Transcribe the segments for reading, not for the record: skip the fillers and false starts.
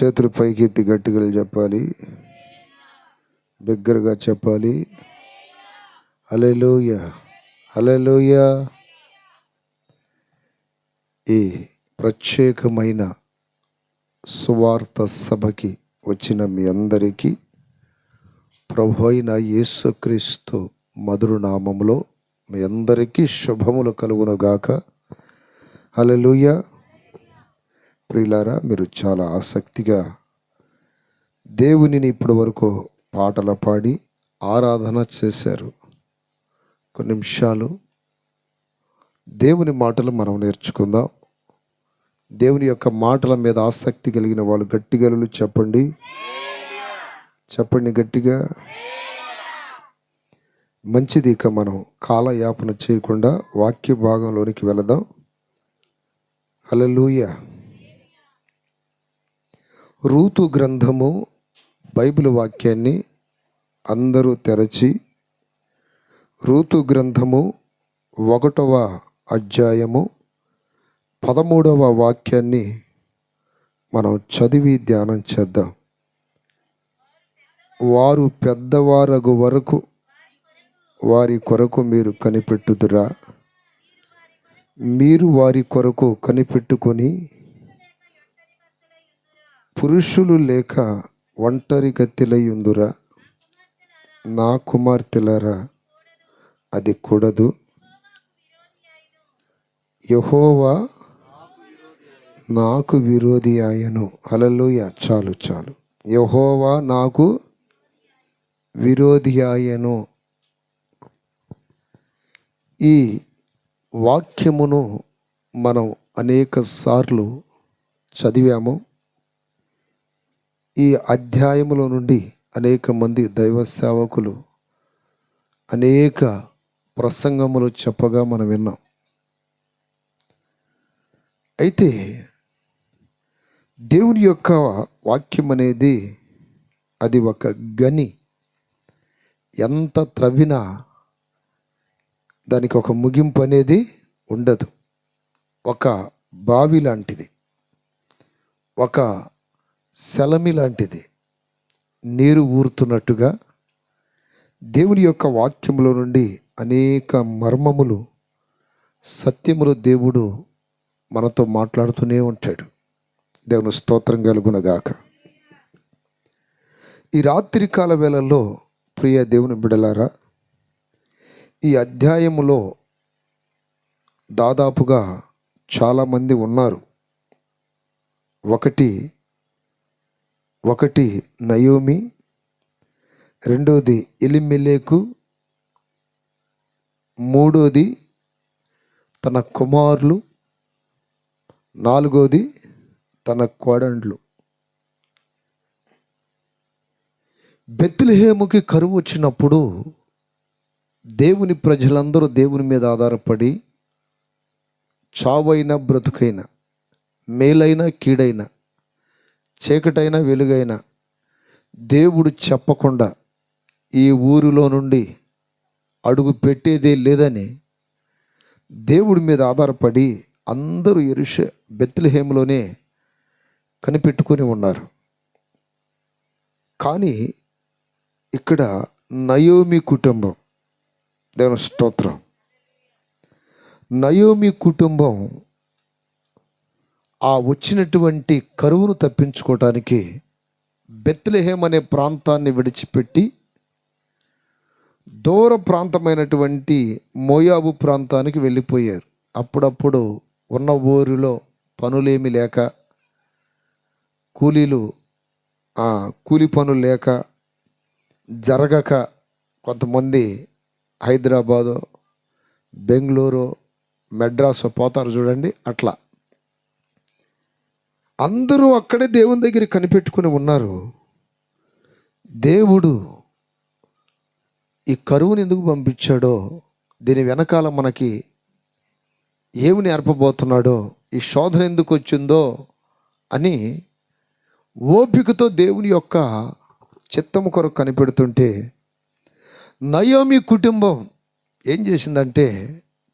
చేతులు పైకెత్తి గట్టిగా చెప్పాలి, బిగ్గరగా చెప్పాలి. హల్లెలూయా, హల్లెలూయా. ఈ ప్రత్యేకమైన సువార్త సభకి వచ్చిన మీ అందరికీ ప్రభు అయిన యేసుక్రీస్తు మధుర నామములో మీ అందరికీ శుభములు కలుగునుగాక. హల్లెలూయా. ప్రియులారా, మీరు చాలా ఆసక్తిగా దేవునిని ఇప్పటి వరకు పాటలు పాడి ఆరాధన చేశారు. కొన్ని నిమిషాలు దేవుని మాటలు మనం నేర్చుకుందాం. దేవుని యొక్క మాటల మీద ఆసక్తి కలిగిన వాళ్ళు గట్టిగా చెప్పండి, చెప్పండి గట్టిగా. మంచిది. ఇక మనం కాలయాపన చేయకుండా వాక్య భాగంలోనికి వెళదాం. హల్లెలూయా. రూతు గ్రంథము బైబిల్ వాక్యాన్ని అందరూ తెరచి రూతు గ్రంథము 1వ అధ్యాయము 13వ వాక్యాన్ని మనం చదివి ధ్యానం చేద్దాం. వారు పెద్దవారగు వరకు వారి కొరకు మీరు కనిపెట్టుదురా? మీరు వారి కొరకు కనిపెట్టుకొని పురుషులు లేక ఒంటరి గత్తెలై ఉందురా? నా కుమార్తెలారా, అది కూడదు. యెహోవా నాకు విరోధి ఆయను. హల్లెలూయా. చాలు చాలు. యెహోవా నాకు విరోధి ఆయను. ఈ వాక్యమును మనం అనేక సార్లు చదివాము. ఈ అధ్యాయములో నుండి అనేక మంది దైవ సేవకులు అనేక ప్రసంగములు చెప్పగా మనం విన్నాం. అయితే దేవుని యొక్క వాక్యం అనేది అది ఒక గని. ఎంత త్రవ్వినా దానికి ఒక ముగింపు అనేది ఉండదు. ఒక బావి లాంటిది, ఒక సెలమి లాంటిది. నీరు ఊరుతున్నట్టుగా దేవుని యొక్క వాక్యంలో నుండి అనేక మర్మములు, సత్యములు దేవుడు మనతో మాట్లాడుతూనే ఉంటాడు. దేవుని స్తోత్రం కలుగునగాక. ఈ రాత్రికాల వేళల్లో ప్రియ దేవుని బిడ్డలారా, ఈ అధ్యాయములో దాదాపుగా చాలామంది ఉన్నారు. ఒకటి నయోమి, రెండోది ఎలిమెలెకు, మూడోది తన కుమారులు, నాలుగోది తన కోడండ్లు. బెత్లెహేముకి కరువు వచ్చినప్పుడు దేవుని ప్రజలందరూ దేవుని మీద ఆధారపడి చావైన బ్రతుకైన, మేలైన కీడైన, చీకటైన వెలుగైన దేవుడు చెప్పకుండా ఈ ఊరిలో నుండి అడుగు పెట్టేదే లేదని దేవుడి మీద ఆధారపడి అందరూ బెత్లెహేములోనే కనిపెట్టుకొని ఉన్నారు. కానీ ఇక్కడ నయోమి కుటుంబం, దేవుని స్తోత్రం, నయోమి కుటుంబం ఆ వచ్చినటువంటి కరువును తప్పించుకోవటానికి బెత్లెహేం అనే ప్రాంతాన్ని విడిచిపెట్టి దూర ప్రాంతమైనటువంటి మోయాబు ప్రాంతానికి వెళ్ళిపోయారు. అప్పుడప్పుడు ఉన్న ఊరిలో పనులేమి లేక, కూలి పనులు లేక, జరగక కొంతమంది హైదరాబాదు, బెంగళూరు, మెడ్రాసు పోతారు చూడండి. అట్లా అందరూ అక్కడే దేవుని దగ్గర కనిపెట్టుకుని ఉన్నారు. దేవుడు ఈ కరువుని ఎందుకు పంపించాడో, దీని వెనకాల మనకి ఏమి నేర్పబోతున్నాడో, ఈ శోధన ఎందుకు వచ్చిందో అని ఓపికతో దేవుని యొక్క చిత్తము కొరకు కనిపెడుతుంటే, నయోమి కుటుంబం ఏం చేసిందంటే,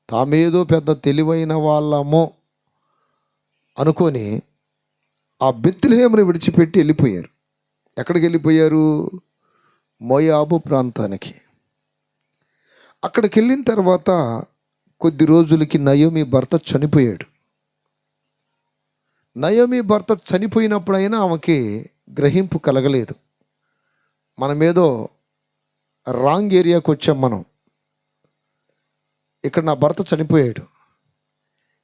తామేదో పెద్ద తెలివైన వాళ్ళమో అనుకొని ఆ బెత్లెహేమును విడిచిపెట్టి వెళ్ళిపోయారు. ఎక్కడికి వెళ్ళిపోయారు? మోయాబు ప్రాంతానికి. అక్కడికి వెళ్ళిన తర్వాత కొద్ది రోజులకి నయోమి భర్త చనిపోయాడు. నయోమి భర్త చనిపోయినప్పుడైనా ఆమెకి గ్రహింపు కలగలేదు. మనమేదో రాంగ్ ఏరియాకి వచ్చాం. ఇక్కడ నా భర్త చనిపోయాడు,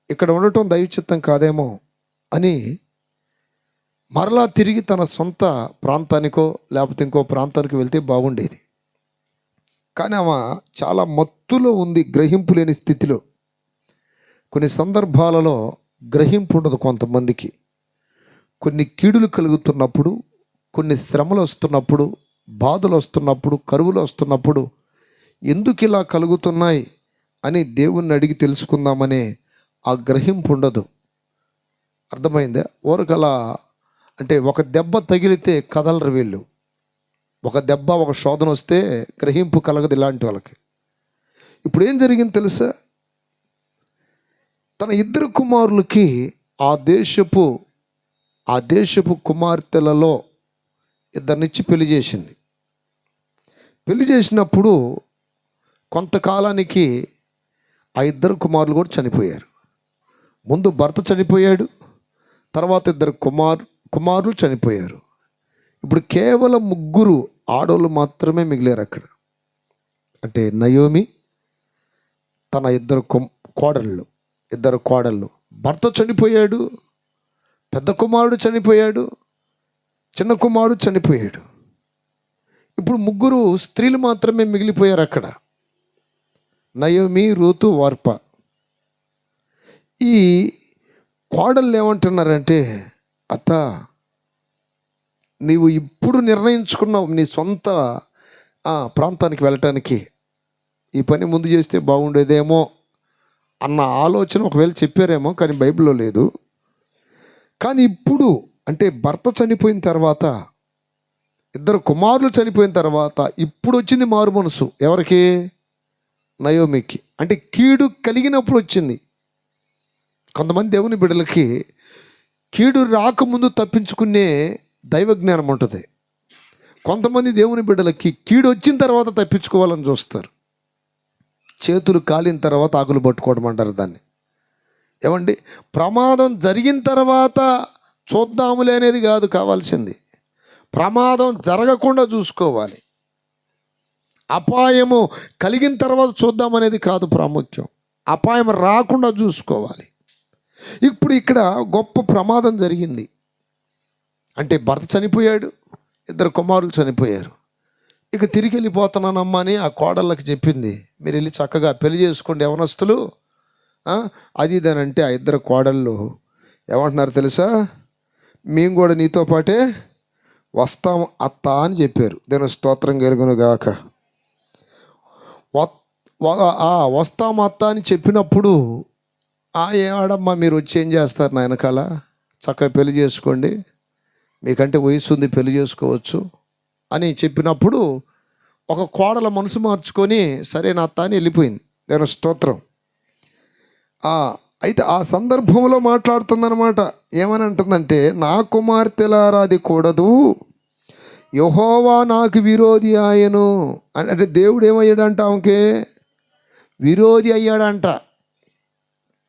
ఇక్కడ ఉండటం దైవచిత్తం కాదేమో అని మరలా తిరిగి తన సొంత ప్రాంతానికో లేకపోతే ఇంకో ప్రాంతానికి వెళ్తే బాగుండేది. కానీ ఆమె చాలా మత్తులో ఉంది, గ్రహింపు లేని స్థితిలో. కొన్ని సందర్భాలలో గ్రహింపు ఉండదు కొంతమందికి. కొన్ని కీడులు కలుగుతున్నప్పుడు, కొన్ని శ్రమలు వస్తున్నప్పుడు, బాధలు వస్తున్నప్పుడు, కరువులు వస్తున్నప్పుడు ఎందుకు ఇలా కలుగుతున్నాయి అని దేవుణ్ణి అడిగి తెలుసుకుందామనే ఆ గ్రహింపు ఉండదు. అర్థమైందా? ఊరకలా అంటే ఒక దెబ్బ తగిలితే కదలరు వీళ్ళు. ఒక దెబ్బ, ఒక శోధన వస్తే గ్రహింపు కలగదు ఇలాంటి వాళ్ళకి. ఇప్పుడు ఏం జరిగింది తెలుసా? తన ఇద్దరు కుమారులకి ఆ దేశపు కుమార్తెలలో ఇద్దరినిచ్చి పెళ్లి చేసింది. పెళ్లి చేసినప్పుడు కొంతకాలానికి ఆ ఇద్దరు కుమారులు కూడా చనిపోయారు. ముందు భర్త చనిపోయాడు, తర్వాత ఇద్దరు కుమారులు చనిపోయారు. ఇప్పుడు కేవలం 3 ఆడోళ్ళు మాత్రమే మిగిలారు అక్కడ. అంటే నయోమి, తన ఇద్దరు కోడళ్ళు. భర్త చనిపోయాడు, పెద్ద కుమారుడు చనిపోయాడు, చిన్న కుమారుడు చనిపోయాడు. ఇప్పుడు 3 స్త్రీలు మాత్రమే మిగిలిపోయారు అక్కడ, నయోమి, రూతు, వార్ప. ఈ కోడళ్ళు ఏమంటున్నారంటే, అత్త, నీవు ఇప్పుడు నిర్ణయించుకున్నావు నీ సొంత ప్రాంతానికి వెళ్ళటానికి, ఈ పని ముందు చేస్తే బాగుండేదేమో అన్న ఆలోచన ఒకవేళ చెప్పారేమో, కానీ బైబిల్లో లేదు. కానీ ఇప్పుడు అంటే భర్త చనిపోయిన తర్వాత, ఇద్దరు కుమారులు చనిపోయిన తర్వాత ఇప్పుడు వచ్చింది మారు మనసు. ఎవరికి? నయోమికి. అంటే కీడు కలిగినప్పుడు వచ్చింది. కొంతమంది దేవుని బిడ్డలకి కీడు రాకముందు తప్పించుకునే దైవ జ్ఞానం ఉంటుంది. కొంతమంది దేవుని బిడ్డలకి కీడు వచ్చిన తర్వాత తప్పించుకోవాలని చూస్తారు. చేతులు కాలిన తర్వాత ఆకులు పట్టుకోవడం అంటారు దాన్ని. ఏమండి, ప్రమాదం జరిగిన తర్వాత చూద్దాములే అనేది కాదు కావాల్సింది. ప్రమాదం జరగకుండా చూసుకోవాలి. అపాయము కలిగిన తర్వాత చూద్దామనేది కాదు ప్రాముఖ్యం. అపాయం రాకుండా చూసుకోవాలి. ఇప్పుడు ఇక్కడ గొప్ప ప్రమాదం జరిగింది. అంటే భర్త చనిపోయాడు, ఇద్దరు కుమారులు చనిపోయారు. ఇక తిరిగి వెళ్ళిపోతున్నానమ్మా అని ఆ కోడళ్ళకి చెప్పింది. మీరు వెళ్ళి చక్కగా పెళ్లి చేసుకోండి యవనస్తులు, అది ఇదేనంటే ఆ ఇద్దరు కోడళ్ళు ఏమంటున్నారు తెలుసా? మేము కూడా నీతో పాటే వస్తాం అత్త అని చెప్పారు. దేని స్తోత్రం కలుగును గాక. వస్తాం అత్త అని చెప్పినప్పుడు, ఏడమ్మా మీరు వచ్చి ఏం చేస్తారు నా వెనకాల, చక్కగా పెళ్లి చేసుకోండి, మీకంటే వయసు ఉంది, పెళ్లి చేసుకోవచ్చు అని చెప్పినప్పుడు ఒక కోడల మనసు మార్చుకొని సరే నా అత్త అని వెళ్ళిపోయింది. దేని స్తోత్రం. అయితే ఆ సందర్భంలో మాట్లాడుతుందన్నమాట. ఏమని అంటుందంటే, నా కుమార్తెలారా అది కూడదు, యెహోవా నాకు విరోధి ఆయను. అంటే దేవుడు ఏమయ్యాడంట, ఆమెకి విరోధి అయ్యాడంట.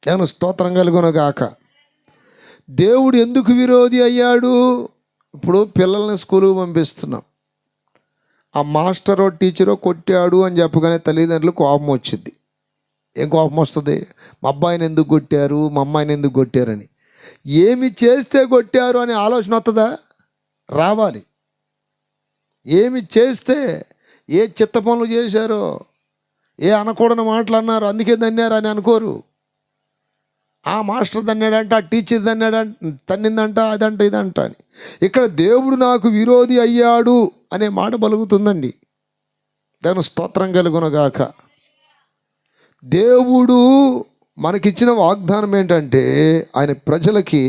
నేను స్తోత్రం కలుగునగాక. దేవుడు ఎందుకు విరోధి అయ్యాడు? ఇప్పుడు పిల్లల్ని స్కూల్కి పంపిస్తున్నాం, ఆ మాస్టరో టీచరో కొట్టాడు అని చెప్పగానే తల్లిదండ్రులకు కోపం వచ్చింది. ఏం కోపం వస్తుంది? మా అబ్బాయిని ఎందుకు కొట్టారు, మా అమ్మాయిని ఎందుకు కొట్టారని. ఏమి చేస్తే కొట్టారు అనే ఆలోచన వస్తుందా? రావాలి. ఏమి చేస్తే, ఏ చిత్త పనులు చేశారో, ఏ అనకూడని మాటలు అన్నారు అందుకే దన్నారు అని అనుకోరు. ఆ మాస్టర్ దన్నాడంట, ఆ టీచర్ తన్నిందంట, అదంట ఇదంట అని. ఇక్కడ దేవుడు నాకు విరోధి అయ్యాడు అనే మాట పలుకుతుందండి. దాని స్తోత్రం కలుగునగాక. దేవుడు మనకిచ్చిన వాగ్దానం ఏంటంటే, ఆయన ప్రజలకి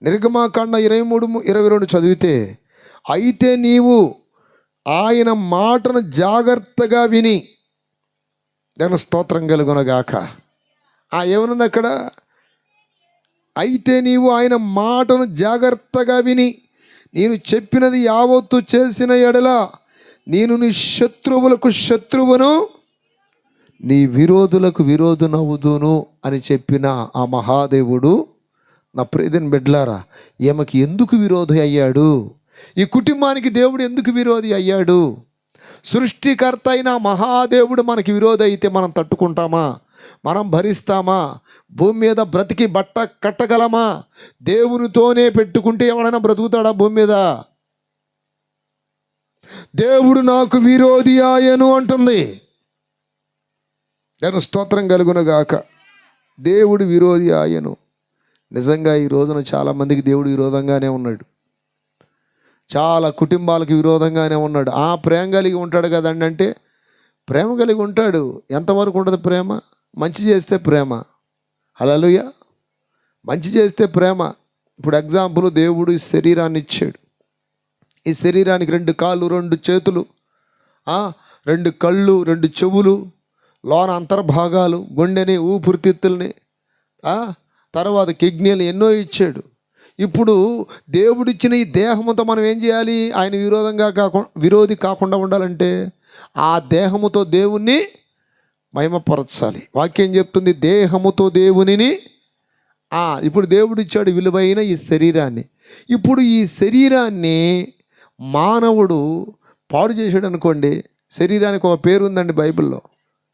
నిర్గమాకాండ 23-22 చదివితే, అయితే నీవు ఆయన మాటను జాగ్రత్తగా విని, దాని స్తోత్రం కలుగునగాక. ఏమనుంది అక్కడ? అయితే నీవు ఆయన మాటను జాగ్రత్తగా విని నేను చెప్పినది యావత్తు చేసిన ఎడల నేను నీ శత్రువులకు శత్రువును, నీ విరోధులకు విరోధునవుదును అని చెప్పిన ఆ మహాదేవుడు, నా ప్రియమైన బిడ్డలారా, ఈమెకి ఎందుకు విరోధి అయ్యాడు? ఈ కుటుంబానికి దేవుడు ఎందుకు విరోధి అయ్యాడు? సృష్టికర్త అయిన మహాదేవుడు మనకి విరోధి అయితే మనం తట్టుకుంటామా? మనం భరిస్తామా? భూమి మీద బ్రతికి బట్ట కట్టగలమా? దేవునితోనే పెట్టుకుంటే ఎవడైనా బ్రతుకుతాడా భూమి మీద? దేవుడు నాకు విరోధి ఆయను అంటుంది. నేను స్తోత్రం కలుగునగాక. దేవుడు విరోధి ఆయను. నిజంగా ఈ రోజున చాలామందికి దేవుడు విరోధంగానే ఉన్నాడు. చాలా కుటుంబాలకు విరోధంగానే ఉన్నాడు. ప్రేమ కలిగి ఉంటాడు కదండి అంటే ప్రేమ కలిగి ఉంటాడు. ఎంతవరకు ఉంటుంది ప్రేమ? మంచి చేస్తే ప్రేమ. హల్లెలూయా. మంచి చేస్తే ప్రేమ. ఇప్పుడు ఎగ్జాంపుల్, దేవుడు ఈ శరీరాన్ని ఇచ్చాడు. ఈ శరీరానికి 2 కాళ్ళు, 2 చేతులు, 2 కళ్ళు, 2 చెవులు, లోన అంతర్భాగాలు, గుండెని, ఊపిరితిత్తుల్ని, తర్వాత కిడ్నీలు ఎన్నో ఇచ్చాడు. ఇప్పుడు దేవుడిచ్చిన ఈ దేహముతో మనం ఏం చేయాలి? ఆయన విరోధి కాకుండా ఉండాలంటే ఆ దేహముతో దేవుణ్ణి మహిమపరచాలి. వాక్యం చెప్తుంది దేహముతో దేవునిని. ఇప్పుడు దేవుడు ఇచ్చాడు విలువైన ఈ శరీరాన్ని. ఇప్పుడు ఈ శరీరాన్ని మానవుడు పాడు చేశాడు అనుకోండి. శరీరానికి ఒక పేరు ఉందండి బైబిల్లో.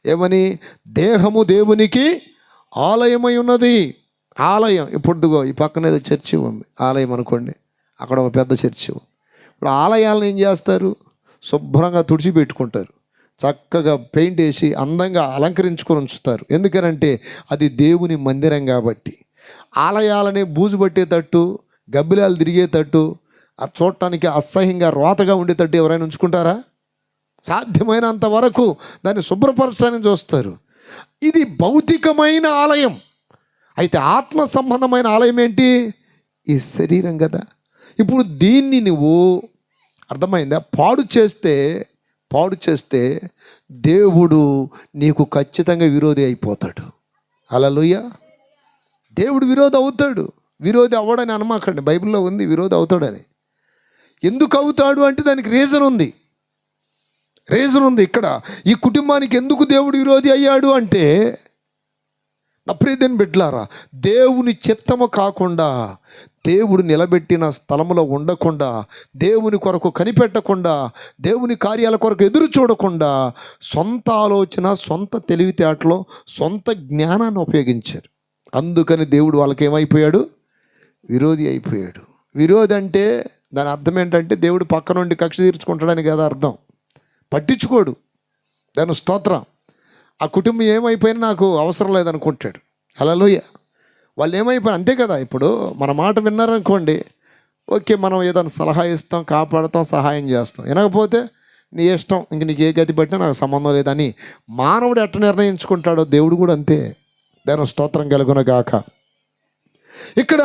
ఏమని? దేహము దేవునికి ఆలయమై ఉన్నది. ఆలయం. ఇప్పుడు ఈ పక్కన ఏదో చర్చి ఉంది, ఆలయం అనుకోండి. అక్కడ ఒక పెద్ద చర్చి ఉంది. ఇప్పుడు ఆలయాలను ఏం చేస్తారు? శుభ్రంగా తుడిచిపెట్టుకుంటారు, చక్కగా పెయింట్ వేసి అందంగా అలంకరించుకొని ఉంచుతారు. ఎందుకనంటే అది దేవుని మందిరం కాబట్టి. ఆలయాలనే బూజు పట్టేటట్టు, గబ్బిలాలు తిరిగేటట్టు, అది చూడటానికి అసహ్యంగా రోతగా ఉండేటట్టు ఎవరైనా ఉంచుకుంటారా? సాధ్యమైనంత వరకు దాన్ని శుభ్రపరచడానికి చూస్తారు. ఇది భౌతికమైన ఆలయం. అయితే ఆత్మ సంబంధమైన ఆలయం ఏంటి? ఈ శరీరం కదా. ఇప్పుడు దీన్ని నువ్వు, అర్థమైందా, పాడు చేస్తే దేవుడు నీకు ఖచ్చితంగా విరోధి అయిపోతాడు. హల్లెలూయా. దేవుడు విరోధి అవుతాడు. విరోధి అవ్వడని అనమాకండి, బైబిల్లో ఉంది విరోధి అవుతాడని. ఎందుకు అవుతాడు అంటే దానికి రీజన్ ఉంది. ఇక్కడ ఈ కుటుంబానికి ఎందుకు దేవుడు విరోధి అయ్యాడు అంటే, నా ప్రియమైన బిడ్డలారా, దేవుని చిత్తము కాకుండా, దేవుడు నిలబెట్టిన స్థలములో ఉండకుండా, దేవుని కొరకు కనిపెట్టకుండా, దేవుని కార్యాల కొరకు ఎదురు చూడకుండా, సొంత ఆలోచన, సొంత తెలివితేటలో, సొంత జ్ఞానాన్ని ఉపయోగించారు. అందుకని దేవుడు వాళ్ళకి ఏమైపోయాడు? విరోధి అయిపోయాడు. విరోధి అంటే దాని అర్థం ఏంటంటే దేవుడు పక్క నుండి కక్ష తీర్చుకుంటాడని కదా అర్థం. పట్టించుకోడు. దాని స్తోత్రం. ఆ కుటుంబం ఏమైపోయినా నాకు అవసరం లేదనుకుంటాడు. హల్లెలూయా. వాళ్ళు ఏమైపోయినా అంతే కదా. ఇప్పుడు మన మాట విన్నారనుకోండి, ఓకే, మనం ఏదైనా సలహా ఇస్తాం, కాపాడుతాం, సహాయం చేస్తాం. వినకపోతే నీ ఇష్టం, ఇంక నీకు ఏ గతి పట్టినా నాకు సంబంధం లేదని మానవుడు ఎట్ట నిర్ణయించుకుంటాడో దేవుడు కూడా అంతే. దాని స్తోత్రం కలుగునగాక. ఇక్కడ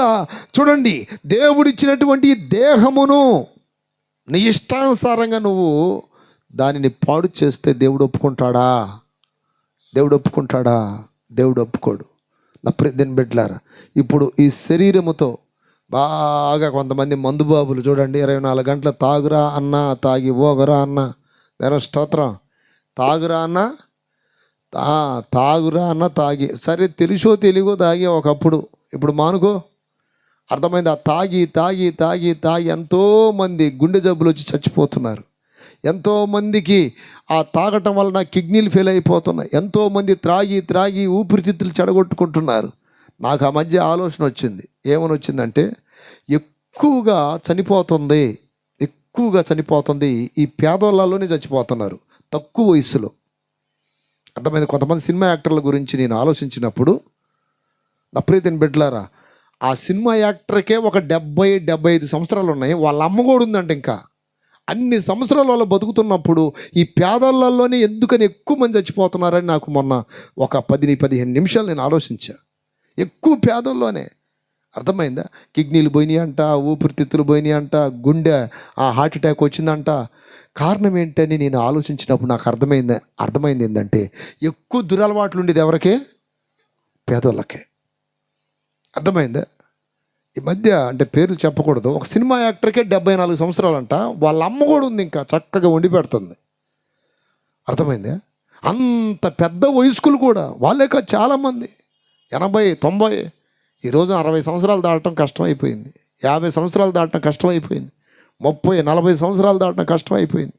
చూడండి, దేవుడిచ్చినటువంటి దేహమును నీ ఇష్టానుసారంగా నువ్వు దానిని పాడు చేస్తే దేవుడు ఒప్పుకుంటాడా? దేవుడు ఒప్పుకోడు. నా ప్రియమైన బిడ్డలారా, ఇప్పుడు ఈ శరీరముతో బాగా కొంతమంది మందుబాబులు చూడండి, 24 గంటలు తాగురా అన్న, తాగి పోగరా అన్న. దాని స్తోత్రం. తాగురా అన్న తాగి, సరే తెలుసో తెలియకో తాగి ఒకప్పుడు, ఇప్పుడు మానుకో. అర్థమైంది? ఆ తాగి ఎంతోమంది గుండె జబ్బులు వచ్చి చచ్చిపోతున్నారు. ఎంతోమందికి ఆ తాగటం వలన కిడ్నీలు ఫెయిల్ అయిపోతున్నాయి. ఎంతోమంది త్రాగి ఊపిరితిత్తులు చెడగొట్టుకుంటున్నారు. నాకు ఆ మధ్య ఆలోచన వచ్చింది. ఏమని వచ్చిందంటే, ఎక్కువగా చనిపోతుంది ఈ పేదోళ్ళలోనే చచ్చిపోతున్నారు తక్కువ వయసులో. అర్థమైంది? కొంతమంది సినిమా యాక్టర్ల గురించి నేను ఆలోచించినప్పుడు, నా ప్రియమైన బిడ్డలారా, ఆ సినిమా యాక్టర్కే ఒక 70-75 సంవత్సరాలు ఉన్నాయి. వాళ్ళ అమ్మ కూడా ఉందంట. ఇంకా అన్ని సంవత్సరాల వాళ్ళు బతుకుతున్నప్పుడు ఈ పేదలలోనే ఎందుకని ఎక్కువ మంది చచ్చిపోతున్నారని నాకు మొన్న ఒక 10-15 నిమిషాలు నేను ఆలోచించా. ఎక్కువ పేదల్లోనే. అర్థమైందా? కిడ్నీలు పోయినాయి అంట, ఊపిరితిత్తులు పోయినాయి అంట, గుండె హార్ట్ అటాక్ వచ్చిందంట. కారణం ఏంటని నేను ఆలోచించినప్పుడు నాకు అర్థమైంది ఏంటంటే, ఎక్కువ దురలవాట్లు ఉండేది ఎవరికే? పేదోళ్ళకే. అర్థమైందా? ఈ మధ్య అంటే పేర్లు చెప్పకూడదు, ఒక సినిమా యాక్టర్కే 74 సంవత్సరాలంట. వాళ్ళ అమ్మ కూడా ఉంది, ఇంకా చక్కగా వండి పెడుతుంది. అర్థమైందా? అంత పెద్ద వయస్కులు కూడా వాళ్ళే కాదు, చాలామంది 80, 90, ఈరోజు 60 సంవత్సరాలు దాటడం కష్టమైపోయింది, 50 సంవత్సరాలు దాటడం కష్టమైపోయింది, 30, 40 సంవత్సరాలు దాటడం కష్టమైపోయింది.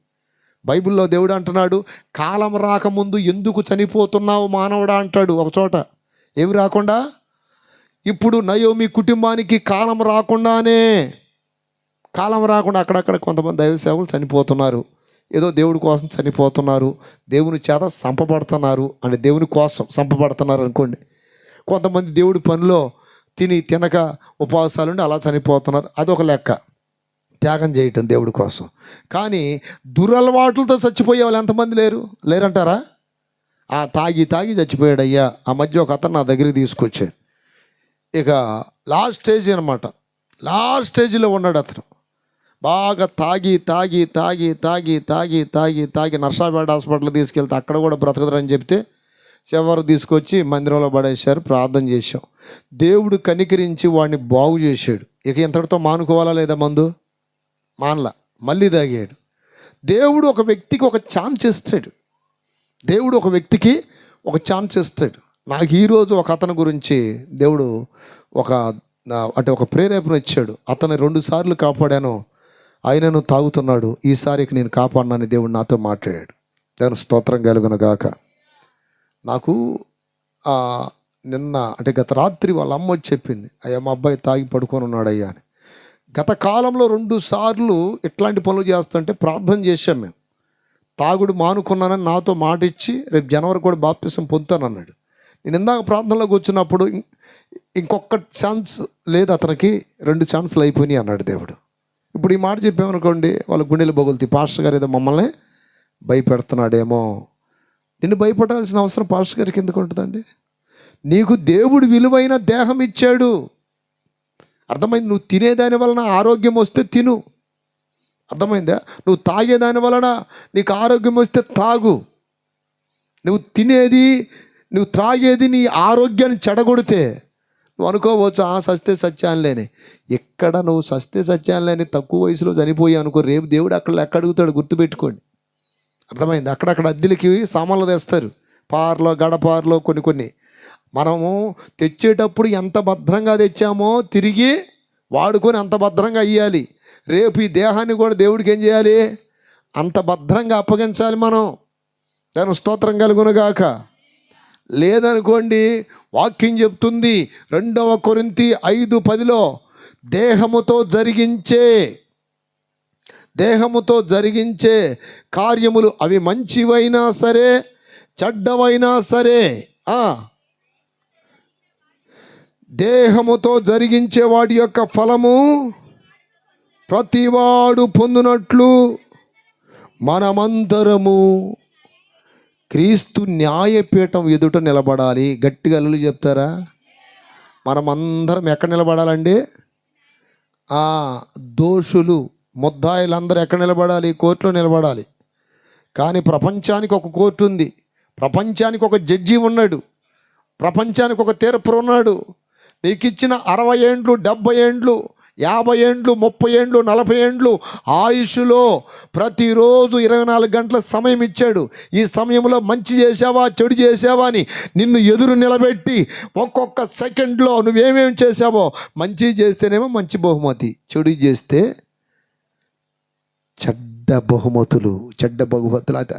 బైబిల్లో దేవుడు అంటున్నాడు, కాలం రాకముందు ఎందుకు చనిపోతున్నావు మానవుడా అంటాడు ఒక చోట. ఏమి రాకుండా? ఇప్పుడు నయోమి కుటుంబానికి కాలం రాకుండా అక్కడక్కడ కొంతమంది దైవ సేవకులు చనిపోతున్నారు. ఏదో దేవుడి కోసం చనిపోతున్నారు, దేవుని చేత సంపబడుతున్నారు అంటే దేవుని కోసం సంపబడుతున్నారు అనుకోండి. కొంతమంది దేవుడి పనిలో తినక ఉపవాసాలుండి అలా చనిపోతున్నారు, అదొక లెక్క, త్యాగం చేయటం దేవుడి కోసం. కానీ దురలవాట్లతో చచ్చిపోయే వాళ్ళు ఎంతమంది లేరంటారా? తాగి చచ్చిపోయాడు అయ్యా. ఆ మధ్య ఒక అతను నా దగ్గరికి తీసుకొచ్చాడు. ఇక లాస్ట్ స్టేజ్ అనమాట, లాస్ట్ స్టేజ్లో ఉన్నాడు అతను. బాగా తాగి నర్సాపేట హాస్పిటల్ తీసుకెళ్తే అక్కడ కూడా బ్రతకదని చెప్తే చివరు తీసుకొచ్చి మందిరంలో పడేశారు. ప్రార్థన చేశాం, దేవుడు కనికరించి వాడిని బాగు చేశాడు. ఇక ఇంతటితో మానుకోవాలా లేదా? మందు మానలా, మళ్ళీ తాగాడు. దేవుడు ఒక వ్యక్తికి ఒక ఛాన్స్ ఇస్తాడు. నాకు ఈరోజు ఒక అతని గురించి దేవుడు ఒక ప్రేరేపణ ఇచ్చాడు. అతను 2 సార్లు కాపాడాను, ఆయనను తాగుతున్నాడు, ఈసారికి నేను కాపాడినని దేవుడు నాతో మాట్లాడాడు. దేవుని స్తోత్రం కలుగును గాక. నాకు నిన్న గత రాత్రి వాళ్ళ అమ్మ వచ్చి చెప్పింది, అయ్యా మా అబ్బాయి తాగి పడుకొని ఉన్నాడు అయ్యా అని. గత కాలంలో 2 సార్లు ఇట్లాంటి పనులు చేస్తుంటే ప్రార్థన చేశాం మేము. తాగుడు మానుకున్నానని నాతో మాట ఇచ్చి రేపు జనవరి కూడా బాప్తిసం పొందుతానన్నాడు. నేను ఇందాక ప్రార్థనలో కూర్చున్నప్పుడు ఇంకొక ఛాన్స్ లేదు అతనికి, 2 ఛాన్సులు అయిపోయినాయి అన్నాడు దేవుడు. ఇప్పుడు ఈ మాట చెప్పామనుకోండి, వాళ్ళ గుండెలు బొగులుతాయి. పాస్టర్ గారు ఏదో మమ్మల్ని భయపెడుతున్నాడేమో. నిన్ను భయపడాల్సిన అవసరం పాస్టర్ గారికి ఎందుకు ఉంటుందండి? నీకు దేవుడు విలువైన దేహం ఇచ్చాడు, అర్థమైంది? నువ్వు తినేదాని వలన ఆరోగ్యం వస్తే తిను, అర్థమైందా? నువ్వు తాగేదాని వలన నీకు ఆరోగ్యం వస్తే తాగు. నువ్వు త్రాగేది నీ ఆరోగ్యాన్ని చెడగొడితే నువ్వు అనుకోవచ్చు సస్తే సత్యాన్లేని. ఎక్కడ నువ్వు సస్తే సత్యాన్లేని తక్కువ వయసులో చనిపోయి అనుకో, రేపు దేవుడు ఎక్కడ అడుగుతాడు గుర్తుపెట్టుకోండి, అర్థమైంది? అక్కడక్కడ అద్దెలకి సామాన్లు తెస్తారు, గడపార్లో కొన్ని మనము తెచ్చేటప్పుడు ఎంత భద్రంగా తెచ్చామో తిరిగి వాడుకొని అంత భద్రంగా అయ్యాలి. రేపు ఈ దేహాన్ని కూడా దేవుడికి ఏం చేయాలి? అంత భద్రంగా అప్పగించాలి మనం. దాని స్తోత్రం కలుగునుగాక. లేదనుకోండి, వాక్యం చెప్తుంది 2 కొరింథీ 5:10 దేహముతో జరిగించే కార్యములు అవి మంచివైనా సరే చెడ్డవైనా సరే, దేహముతో జరిగించే వాటి యొక్క ఫలము ప్రతివాడు పొందునట్లు మనమందరము క్రీస్తు న్యాయపీఠం ఎదుట నిలబడాలి. గట్టిగా అల్లులు చెప్తారా? మనమందరం ఎక్కడ నిలబడాలండి? దోషులు ముద్దాయిలందరూ ఎక్కడ నిలబడాలి? కోర్టులో నిలబడాలి. కానీ ప్రపంచానికి ఒక కోర్టు ఉంది, ప్రపంచానికి ఒక జడ్జి ఉన్నాడు, ప్రపంచానికి ఒక తీర్పు ఉన్నాడు. నీకు ఇచ్చిన 60 ఏండ్లు, 70 ఏండ్లు, 50 ఏండ్లు, 30 ఏండ్లు, 40 ఏండ్లు ఆయుష్లో ప్రతిరోజు 24 గంటల సమయం ఇచ్చాడు. ఈ సమయంలో మంచి చేసావా చెడు చేసావా అని నిన్ను ఎదురు నిలబెట్టి ఒక్కొక్క సెకండ్లో నువ్వేమేమి చేసావో, మంచి చేస్తేనేమో మంచి బహుమతి, చెడు చేస్తే చెడ్డ బహుమతులు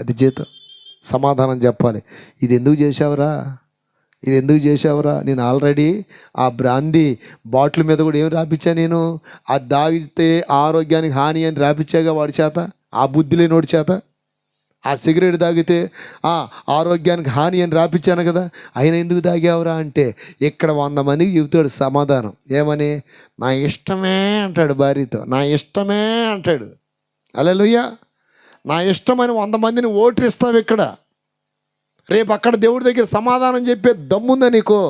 అది జీతం. సమాధానం చెప్పాలి. ఇది ఎందుకు చేసావురా? నేను ఆల్రెడీ ఆ బ్రాందీ బాటిల్ మీద కూడా ఏం రాపిచ్చా? నేను అది తాగితే ఆరోగ్యానికి హాని అని రాపిచ్చాగా వాడి చేత, ఆ బుద్ధి లేనోడి చేత. ఆ సిగరెట్ తాగితే ఆరోగ్యానికి హాని అని రాపిచ్చాను కదా, అయినా ఎందుకు తాగావురా అంటే ఇక్కడ 100 మందికి చెబుతాడు సమాధానం. ఏమని? నా ఇష్టమే అంటాడు భార్యతో, నా ఇష్టమే అంటాడు. హల్లెలూయా. నా ఇష్టమని 100 మందిని ఓటరిస్తావు ఇక్కడ. రేపు అక్కడ దేవుడి దగ్గర సమాధానం చెప్పే దమ్ముందా నీకు?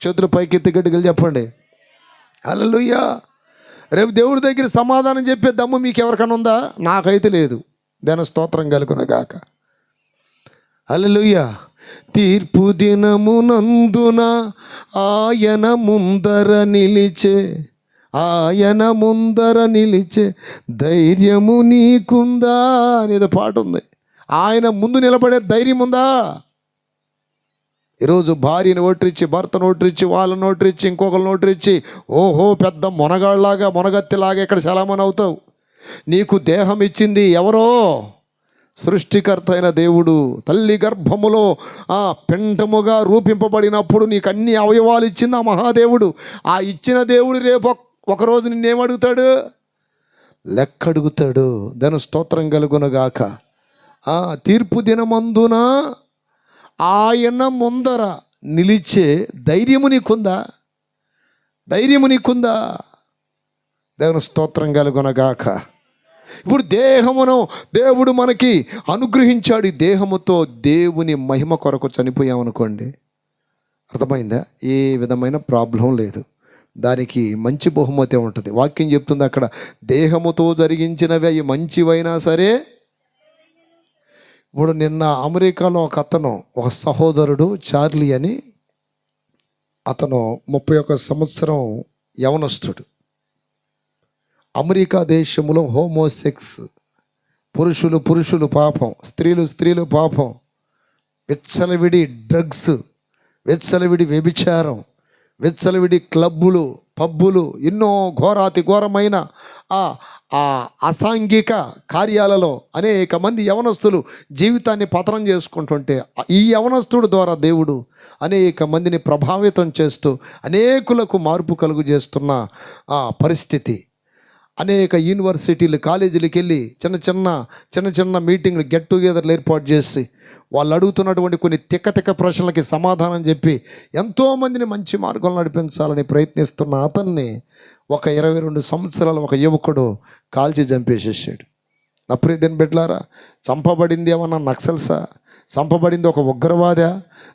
చేతులు పైకెత్తి గట్టిగా చెప్పండి హల్లెలూయా. రేపు దేవుడి దగ్గర సమాధానం చెప్పే దమ్ము మీకు ఎవరికైనా ఉందా? నాకైతే లేదు. దాని స్తోత్రం కలుగును గాక. హల్లెలూయా. తీర్పు దినమునందున ఆయన ముందర నిలిచే, ఆయన ముందర నిలిచే ధైర్యము నీకుందా అనేది పాట ఉంది. ఆయన ముందు నిలబడే ధైర్యం ఉందా? ఈరోజు భార్యని ఓటరిచ్చి, భర్తను ఓటరిచ్చి, వాళ్ళని ఓటరిచ్చి, ఇంకొకరిని ఓటరిచ్చి, ఓహో పెద్ద మొనగాళ్ళలాగా, మొనగత్తిలాగా ఇక్కడ చలామణి అవుతావు. నీకు దేహం ఇచ్చింది ఎవరో? సృష్టికర్త అయిన దేవుడు. తల్లి గర్భములో పిండముగా రూపింపబడినప్పుడు నీకు అన్ని అవయవాలు ఇచ్చింది ఆ మహాదేవుడు. ఆ ఇచ్చిన దేవుడు రేపు ఒకరోజు నిన్నేమడుగుతాడు? లెక్కడుగుతాడు. దాని స్తోత్రం కలుగునగాక. తీర్పు దినమందున ఆయన ముందర నిలిచే ధైర్యము నీకుందా? ధైర్యము నీకుందా? దేవుని స్తోత్రం కలుగునగాక. ఇప్పుడు దేహమును దేవుడు మనకి అనుగ్రహించాడు. ఈ దేహముతో దేవుని మహిమ కొరకు చనిపోయామనుకోండి, అర్థమైందా? ఏ విధమైన ప్రాబ్లం లేదు. దానికి మంచి బహుమతి ఉంటుంది. వాక్యం చెప్తుంది అక్కడ, దేహముతో జరిగించినవి అవి మంచివైనా సరే. ఇప్పుడు నిన్న అమెరికాలో ఒక సహోదరుడు చార్లీ అని, అతను 31 సంవత్సరం యవనస్తుడు. అమెరికా దేశంలో హోమోసెక్స్, పురుషులు పాపం, స్త్రీలు పాపం, విచ్చలవిడి డ్రగ్స్, విచ్చలవిడి వ్యభిచారం, విచ్చలవిడి క్లబ్బులు, పబ్బులు, ఎన్నో ఘోరాతి ఘోరమైన అసాంఘిక కార్యాలలో అనేక మంది యవనస్తులు జీవితాన్ని పతనం చేసుకుంటుంటే, ఈ యవనస్తుడు ద్వారా దేవుడు అనేక మందిని ప్రభావితం చేస్తూ అనేకులకు మార్పు కలుగు చేస్తున్న పరిస్థితి. అనేక యూనివర్సిటీలు, కాలేజీలకు వెళ్ళి చిన్న చిన్న మీటింగ్లు, గెట్ టుగెదర్లు ఏర్పాటు చేసి వాళ్ళు అడుగుతున్నటువంటి కొన్ని తిక్క ప్రశ్నలకి సమాధానం చెప్పి ఎంతోమందిని మంచి మార్గంలో నడిపించాలని ప్రయత్నిస్తున్న అతన్ని ఒక 22 సంవత్సరాల ఒక యువకుడు కాల్చి చంపేసేసాడు. నా ప్రియ దేవుని బిడ్డలారా, చంపబడింది ఏమన్నా నక్సల్సా? చంపబడింది ఒక ఉగ్రవాదా?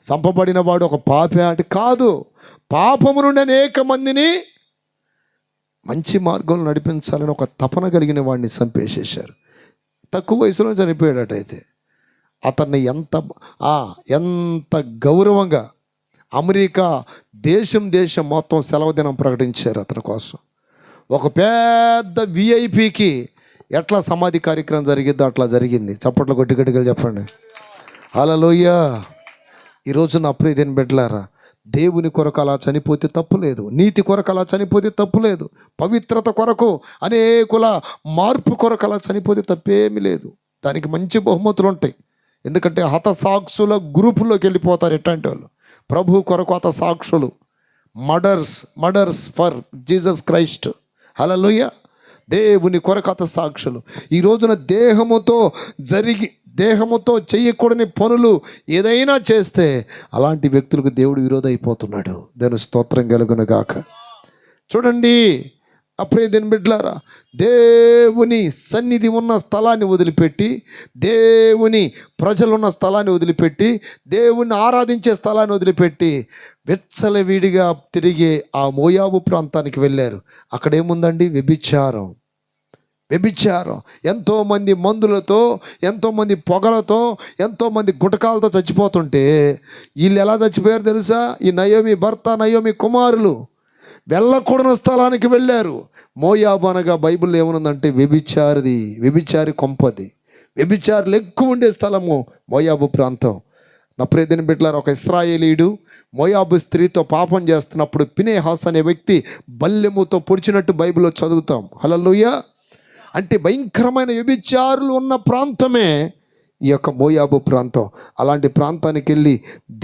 చంపబడిన వాడు ఒక పాపే? అటు కాదు, పాపము నుండి అనేక మందిని మంచి మార్గంలో నడిపించాలని ఒక తపన కలిగిన వాడిని చంపేసేశారు. తక్కువ వయసులో చనిపోయాడటైతే అతన్ని ఎంత గౌరవంగా అమెరికా దేశం మొత్తం సెలవు దినం ప్రకటించారు అతని కోసం. ఒక పెద్ద విఐపికి ఎట్లా సమాధి కార్యక్రమం జరిగిద్దో అట్లా జరిగింది. చప్పట్లు గట్టిగా చెప్పండి. హల్లెలూయా. ఈరోజు నా ప్రియ దేవుని బిడ్డలారా, దేవుని కొరకు అలా చనిపోతే తప్పులేదు, నీతి కొరకు అలా చనిపోతే తప్పులేదు, పవిత్రత కొరకు, అనేకుల మార్పు కొరకు అలా చనిపోతే తప్పేమీ లేదు. దానికి మంచి బహుమతులు ఉంటాయి. ఎందుకంటే హతసాక్షుల గ్రూపుల్లోకి వెళ్ళిపోతారు ఎట్లాంటి వాళ్ళు. ప్రభు కొరకు హతసాక్షులు, మర్డర్స్ ఫర్ జీసస్ క్రైస్ట్. హల్లెలూయా. దేవుని కొరకు హతసాక్షులు. ఈ రోజున దేహముతో చేయకూడని పనులు ఏదైనా చేస్తే అలాంటి వ్యక్తులకు దేవుడు విరోధి అయిపోతున్నాడు. దాని స్తోత్రం కలుగునుగాక. చూడండి అప్పుడే దీని బిడ్డలారా, దేవుని సన్నిధి ఉన్న స్థలాన్ని వదిలిపెట్టి, దేవుని ప్రజలున్న స్థలాన్ని వదిలిపెట్టి, దేవుణ్ణి ఆరాధించే స్థలాన్ని వదిలిపెట్టి విచ్చలవిడిగా తిరిగే ఆ మోయాబు ప్రాంతానికి వెళ్ళారు. అక్కడ ఏముందండి? వ్యభిచారం. ఎంతోమంది మందులతో, ఎంతోమంది పొగలతో, ఎంతోమంది గుటకాలతో చచ్చిపోతుంటే వీళ్ళు ఎలా చచ్చిపోయారు తెలుసా? ఈ నయోమి భర్త, నయోమి కుమారులు వెళ్ళకూడని స్థలానికి వెళ్ళారు. మోయాబు అనగా బైబిల్లో ఏమనుందంటే వ్యభిచారి కొంపది, వ్యభిచారులు ఎక్కువ ఉండే స్థలము మోయాబు ప్రాంతం. నా ప్రియ దేవుని బిడ్డలారా, ఒక ఇశ్రాయేలీయుడు మోయాబు స్త్రీతో పాపం చేస్తున్నప్పుడు ఫినెహాస్ అనే వ్యక్తి బల్లెముతో పొడిచినట్టు బైబిల్లో చదువుతాం. హల్లెలూయా. అంటే భయంకరమైన వ్యభిచారులు ఉన్న ప్రాంతమే ఈ యొక్క మోయాబు ప్రాంతం. అలాంటి ప్రాంతానికి వెళ్ళి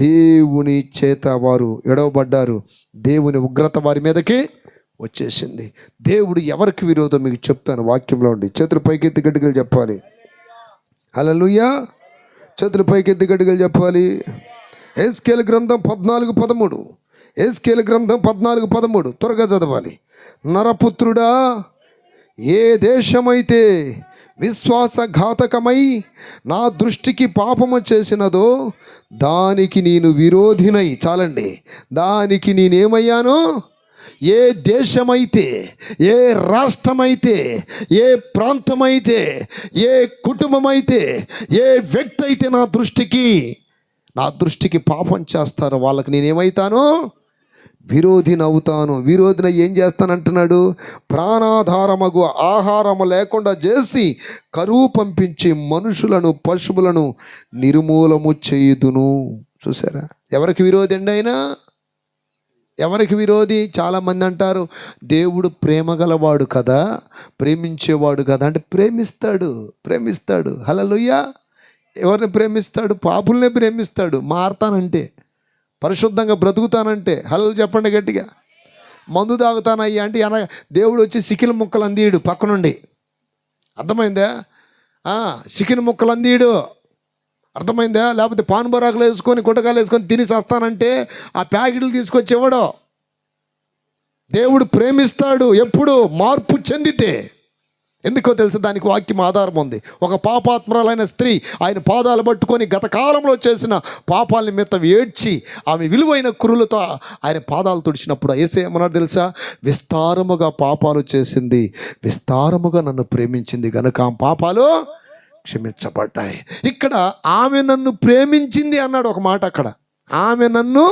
దేవుని చేత వారు ఎడవబడ్డారు. దేవుని ఉగ్రత వారి మీదకి వచ్చేసింది. దేవుడు ఎవరికి విరోధం మీకు చెప్తాను వాక్యంలో ఉండి. చేతులు పైకెత్తి గట్టిగా చెప్పాలి. హల్లెలూయా. చేతులు పైకెత్తి గట్టిగా చెప్పాలి. ఎహెజ్కేలు గ్రంథం 14:13. ఎహెజ్కేలు గ్రంథం 14:13 త్వరగా చదవాలి. నరపుత్రుడా, ఏ దేశమైతే విశ్వాసఘాతకమై నా దృష్టికి పాపము చేసినదో దానికి నేను విరోధినై, చాలండి, దానికి నేనేమయ్యాను? ఏ దేశమైతే, ఏ రాష్ట్రమైతే, ఏ ప్రాంతమైతే, ఏ కుటుంబమైతే, ఏ వ్యక్తి అయితే నా దృష్టికి నా దృష్టికి పాపం చేస్తారో వాళ్ళకి నేనేమవుతాను? విరోధిని అవుతాను. విరోధిని ఏం చేస్తానంటున్నాడు? ప్రాణాధారమగు ఆహారము లేకుండా చేసి కరువు పంపించి మనుషులను పశువులను నిర్మూలము చేయుదును. చూసారా? ఎవరికి విరోధి అండి ఆయన? ఎవరికి విరోధి? చాలామంది అంటారు దేవుడు ప్రేమ గలవాడు కదా, ప్రేమించేవాడు కదా. అంటే ప్రేమిస్తాడు. హల్లెలూయా. ఎవరిని ప్రేమిస్తాడు? పాపుల్నే ప్రేమిస్తాడు. మారతానంటే, పరిశుద్ధంగా బ్రతుకుతానంటే. హల్లెలూయా చెప్పండి గట్టిగా. మందు తాగుతానయ్యా అంటే దేవుడు వచ్చి సికిల్ ముక్కలు అందియడు పక్కనుండి. అర్థమైందా? చికెన్ ముక్కలు అందియడు. అర్థమైందా? లేకపోతే పాన్ బరాకులు వేసుకొని గుట్టకాలు వేసుకొని తిని వస్తానంటే ఆ ప్యాకెట్లు తీసుకొచ్చి ఇవ్వడు. దేవుడు ప్రేమిస్తాడు ఎప్పుడు? మార్పు చెందితే. ఎందుకో తెలుసు? దానికి వాక్యం ఆధారం ఉంది. ఒక పాపాత్మరాలైన స్త్రీ ఆయన పాదాలు పట్టుకొని గత కాలంలో చేసిన పాపాల నిమిత్తం ఏడ్చి ఆమె విలువైన కురులతో ఆయన పాదాలు తుడిచినప్పుడు యేసయ్య ఏమన్నాడు తెలుసా? విస్తారముగా పాపాలు చేసింది, విస్తారముగా నన్ను ప్రేమించింది గనుక ఆ పాపాలు క్షమించబడ్డాయి. ఇక్కడ ఆమె నన్ను ప్రేమించింది అన్నాడు ఒక మాట. అక్కడ ఆమె నన్ను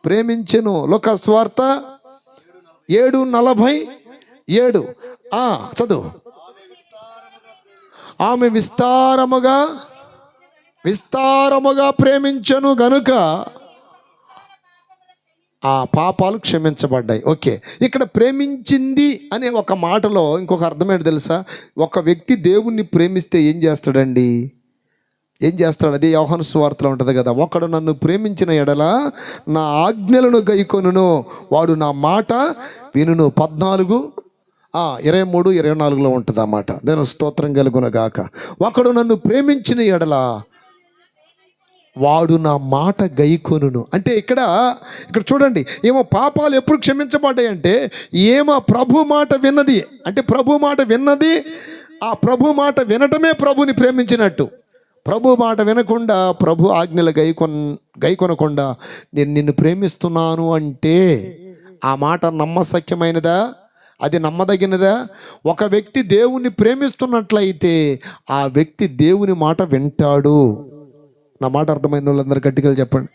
ప్రేమించెను. లోకా సువార్త 7:47 చదువు. ఆమె విస్తారముగా ప్రేమించెను గనుక ఆ పాపాలు క్షమించబడ్డాయి. ఓకే, ఇక్కడ ప్రేమించింది అనే ఒక మాటలో ఇంకొక అర్థం ఏంటి తెలుసా? ఒక వ్యక్తి దేవుణ్ణి ప్రేమిస్తే ఏం చేస్తాడండి? అది యోహాను సువార్తలో ఉంటుంది కదా, ఒకడు నన్ను ప్రేమించిన ఎడల నా ఆజ్ఞలను గైకొనును, వాడు నా మాట వినును. 14:23-24 ఉంటుంది ఆ మాట. దేవుని స్తోత్రం కలుగునగాక. ఒకడు నన్ను ప్రేమించిన ఎడల వాడు నా మాట గైకొనును. అంటే ఇక్కడ చూడండి, ఏమో పాపాలు ఎప్పుడు క్షమించబడ్డాయి అంటే ఏమో ప్రభు మాట విన్నది. అంటే ప్రభు మాట విన్నది, ఆ ప్రభు మాట వినటమే ప్రభుని ప్రేమించినట్టు. ప్రభు మాట వినకుండా, ప్రభు ఆజ్ఞలు గైకొనకుండా నేను నిన్ను ప్రేమిస్తున్నాను అంటే ఆ మాట నమ్మశక్యమైనదా? అది నమ్మదగినదా? ఒక వ్యక్తి దేవుణ్ణి ప్రేమిస్తున్నట్లయితే ఆ వ్యక్తి దేవుని మాట వింటాడు. నా మాట అర్థమైన వాళ్ళందరూ గట్టిగా చెప్పండి.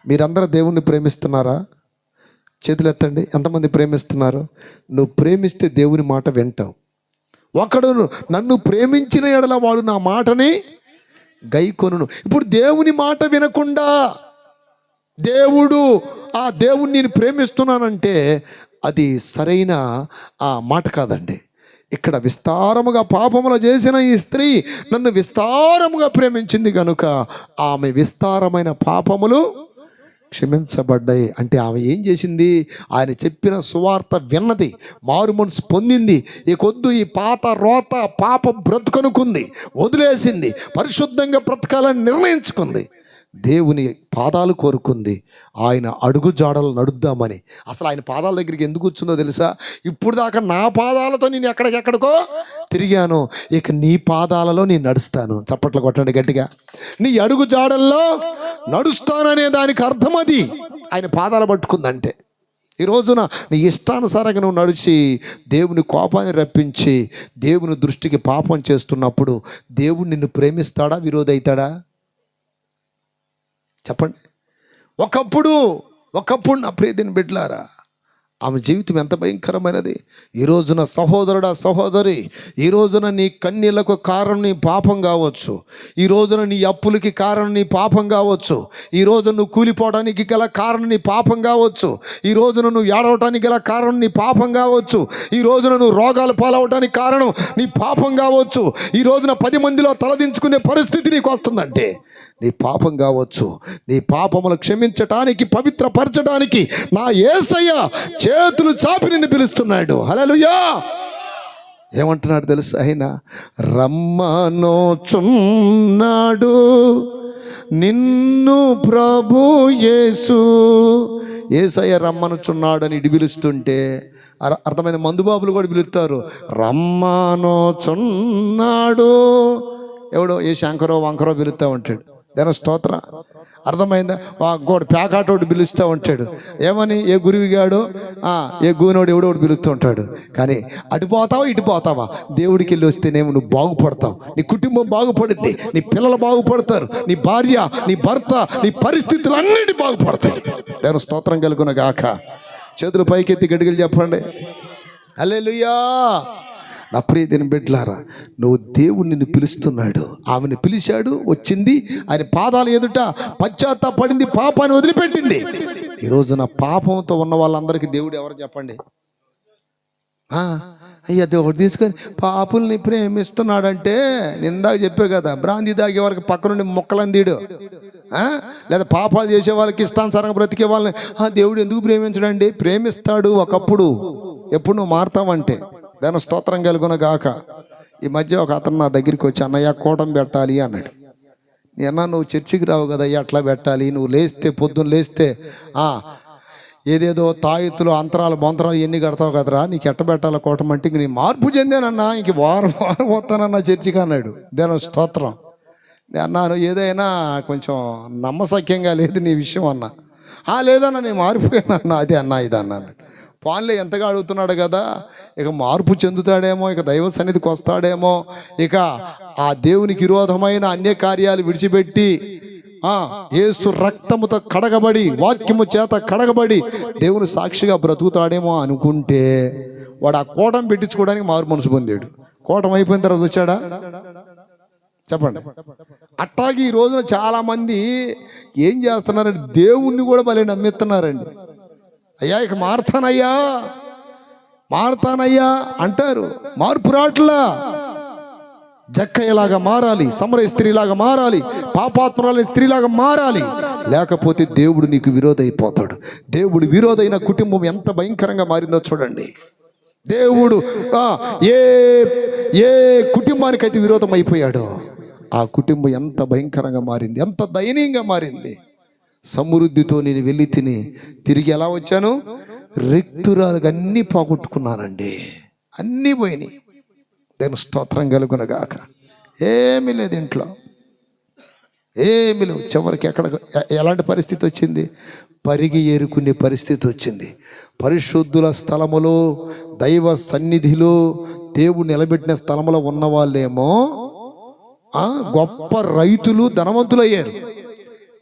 మీరందరూ దేవుణ్ణి ప్రేమిస్తున్నారా? చేతులు ఎత్తండి. ఎంతమంది ప్రేమిస్తున్నారు? నువ్వు ప్రేమిస్తే దేవుని మాట వింటావు. ఒకడు నన్ను ప్రేమించిన ఎడల వాడు నా మాటని గైకొనును. ఇప్పుడు దేవుని మాట వినకుండా దేవుణ్ణి నేను ప్రేమిస్తున్నానంటే అది సరైన మాట కాదండి. ఇక్కడ విస్తారముగా పాపములు చేసిన ఈ స్త్రీ నన్ను విస్తారముగా ప్రేమించింది కనుక ఆమె విస్తారమైన పాపములు క్షమించబడ్డాయి. అంటే ఆమె ఏం చేసింది? ఆయన చెప్పిన సువార్త విన్నది, మారు మనసు పొందింది. ఈ పాత రోత పాప బ్రతుకనుకుంది, వదిలేసింది, పరిశుద్ధంగా బ్రతకాలని నిర్ణయించుకుంది, దేవుని పాదాలు కోరుకుంది, ఆయన అడుగు జాడలు నడుద్దామని. అసలు ఆయన పాదాల దగ్గరికి ఎందుకు వచ్చిందో తెలుసా? ఇప్పుడు దాకా నా పాదాలతో నేను ఎక్కడికెక్కడికో తిరిగాను, ఇక నీ పాదాలలో నేను నడుస్తాను. చప్పట్లు కొట్టండి గట్టిగా. నీ అడుగు జాడల్లో నడుస్తాననే దానికి అర్థం అది. ఆయన పాదాలు పట్టుకుందంటే ఈ రోజున నీ ఇష్టానుసారంగా నువ్వు నడిచి దేవుని కోపాన్ని రప్పించి దేవుని దృష్టికి పాపం చేస్తున్నప్పుడు దేవుడు నిన్ను ప్రేమిస్తాడా? విరోధి అవుతాడా? చెప్పండి. ఒకప్పుడు నా ప్రియదిని బిడ్డలారా, ఆమె జీవితం ఎంత భయంకరమైనది. ఈ రోజున సహోదరుడా, సహోదరి, ఈ రోజున నీ కన్నీళ్లకు కారణం నీ పాపం కావచ్చు, ఈ రోజున నీ అప్పులకి కారణం నీ పాపం కావచ్చు, ఈ రోజున నువ్వు కూలిపోవడానికి గల కారణం నీ పాపం కావచ్చు, ఈ రోజున నువ్వు ఏడవటానికి గల కారణం నీ పాపం కావచ్చు, ఈ రోజున నువ్వు రోగాలు పాలవటానికి కారణం నీ పాపం కావచ్చు, ఈ రోజున 10 మందిలో తలదించుకునే పరిస్థితి నీకు వస్తుందంటే నీ పాపం కావచ్చు. నీ పాపములు క్షమించటానికి, పవిత్రపరచడానికి నా యేసయ్య చేతులు చాపి నిన్ను పిలుస్తున్నాడు. హల్లెలూయా. ఏమంటున్నాడు తెలుసు? ఆయన రమ్మనోచున్నాడు నిన్ను ప్రభు యేసు. యేసయ్య రమ్మనుచున్నాడు అని ఇడి పిలుస్తుంటే అర్థమైంది. మందుబాబులు కూడా పిలుస్తారు, రమ్మనోచున్నాడు. ఎవడో ఏ శంకరో వంకరో పిలుస్తూ ఉంటాడు. దేని స్తోత్రం. అర్థమైందా? గోడు ప్యాకాటోడు పిలుస్తూ ఉంటాడు. ఏమని? ఏ గురువిగాడు, ఏ గూనోడు ఎవడో పిలుస్తూ ఉంటాడు. కానీ అటు పోతావా ఇటు పోతావా, దేవుడికి వెళ్ళి వస్తేనేమో నువ్వు బాగుపడతావు, నీ కుటుంబం బాగుపడుద్ది, నీ పిల్లలు బాగుపడతారు, నీ భార్య, నీ భర్త, నీ పరిస్థితులు అన్నిటి బాగుపడతాయి. దేని స్తోత్రం కలుగును గాక. చేతులు పైకెత్తి గడిగలు చెప్పండి. హల్లెలూయా. నా ప్రియమైన బిడ్డలారా, నువ్వు దేవుడు నిన్ను పిలుస్తున్నాడు. ఆమెను పిలిచాడు, వచ్చింది, ఆయన పాదాల ఎదుట పశ్చాత్తాపడింది, పాపాన్ని వదిలిపెట్టింది. ఈరోజు నా పాపంతో ఉన్న వాళ్ళందరికీ దేవుడు ఎవరు చెప్పండి? అయ్యా దేవుడు తీసుకొని పాపుల్ని ప్రేమిస్తున్నాడంటే, నిందాక చెప్పే కదా, బ్రాంతి తాగే వారికి పక్క నుండి మొక్కలందీడు, లేదా పాపాలు చేసే వాళ్ళకి ఇష్టానుసారంగా బ్రతికే వాళ్ళని దేవుడు ఎందుకు ప్రేమించడండి? ప్రేమిస్తాడు ఒకప్పుడు, ఎప్పుడు నువ్వు మారుతావంటే. దాని స్తోత్రం కలుగును గాక. ఈ మధ్య ఒక అతను నా దగ్గరికి వచ్చి, అన్నయ్య కూటం పెట్టాలి అన్నాడు. నేను నువ్వు చర్చికి రావు కదా, అట్లా పెట్టాలి, నువ్వు లేస్తే పొద్దున్న లేస్తే ఏదేదో తాయెత్తులు అంతరాలు బొంతరాలు ఎన్ని కడతావు కదరా, నీకు ఎట్ట పెట్టాలి కూటం అంటే, ఇంక నీ మార్పు చెందానన్నా, ఇంక వారం వస్తానన్నా చర్చికి అన్నాడు. దాని స్తోత్రం. నేను అన్నాను, ఏదైనా కొంచెం నమ్మశక్యంగా లేదు నీ విషయం అన్నా. లేదన్నా నేను మారిపోయానన్నా, అది అన్నా ఇది అన్నాను. పాన్లే ఎంతగా అడుగుతున్నాడు కదా, ఇక మార్పు చెందుతాడేమో, ఇక దైవ సన్నిధికి వస్తాడేమో, ఇక ఆ దేవునికి విరోధమైన అన్య కార్యాలు విడిచిపెట్టి యేసు రక్తముతో కడగబడి, వాక్యము చేత కడగబడి దేవుని సాక్షిగా బ్రతుకుతాడేమో అనుకుంటే, వాడు ఆ కోటం పెట్టించుకోవడానికి మారు మనసు పొందాడు. కోటం అయిపోయిన తర్వాత వచ్చాడా? చెప్పండి. అట్లాగే ఈ రోజున చాలా మంది ఏం చేస్తున్నారంటే, దేవుణ్ణి కూడా భలే నమ్మిస్తున్నారండి. అయ్యా ఇక మారతానయ్యా అంటారు, మార్పు రాట్లా. జక్కయ్యలాగా మారాలి, సమరయ స్త్రీలాగా మారాలి, పాపాత్మరాలి స్త్రీలాగా మారాలి, లేకపోతే దేవుడు నీకు విరోధైపోతాడు. దేవుడు విరోధైన కుటుంబం ఎంత భయంకరంగా మారిందో చూడండి. దేవుడు ఏ కుటుంబానికైతే విరోధం అయిపోయాడో ఆ కుటుంబం ఎంత భయంకరంగా మారింది, ఎంత దయనీయంగా మారింది. సమృద్ధితో నేను వెళ్ళి తిరిగి ఎలా వచ్చాను? రిక్తురాలుగా అన్నీ పోగొట్టుకున్నానండి, అన్నీ పోయినాయి. నేను స్తోత్రం కలుగునగాక. ఏమీ లేదు ఇంట్లో, ఏమీ లేవు. చివరికి ఎలాంటి పరిస్థితి వచ్చింది? పరిగి ఏరుకునే పరిస్థితి వచ్చింది. పరిశుద్ధుల స్థలములో, దైవ సన్నిధిలో, దేవుడు నిలబెట్టిన స్థలములో ఉన్న వాళ్ళేమో గొప్ప రైతులు, ధనవంతులు అయ్యారు.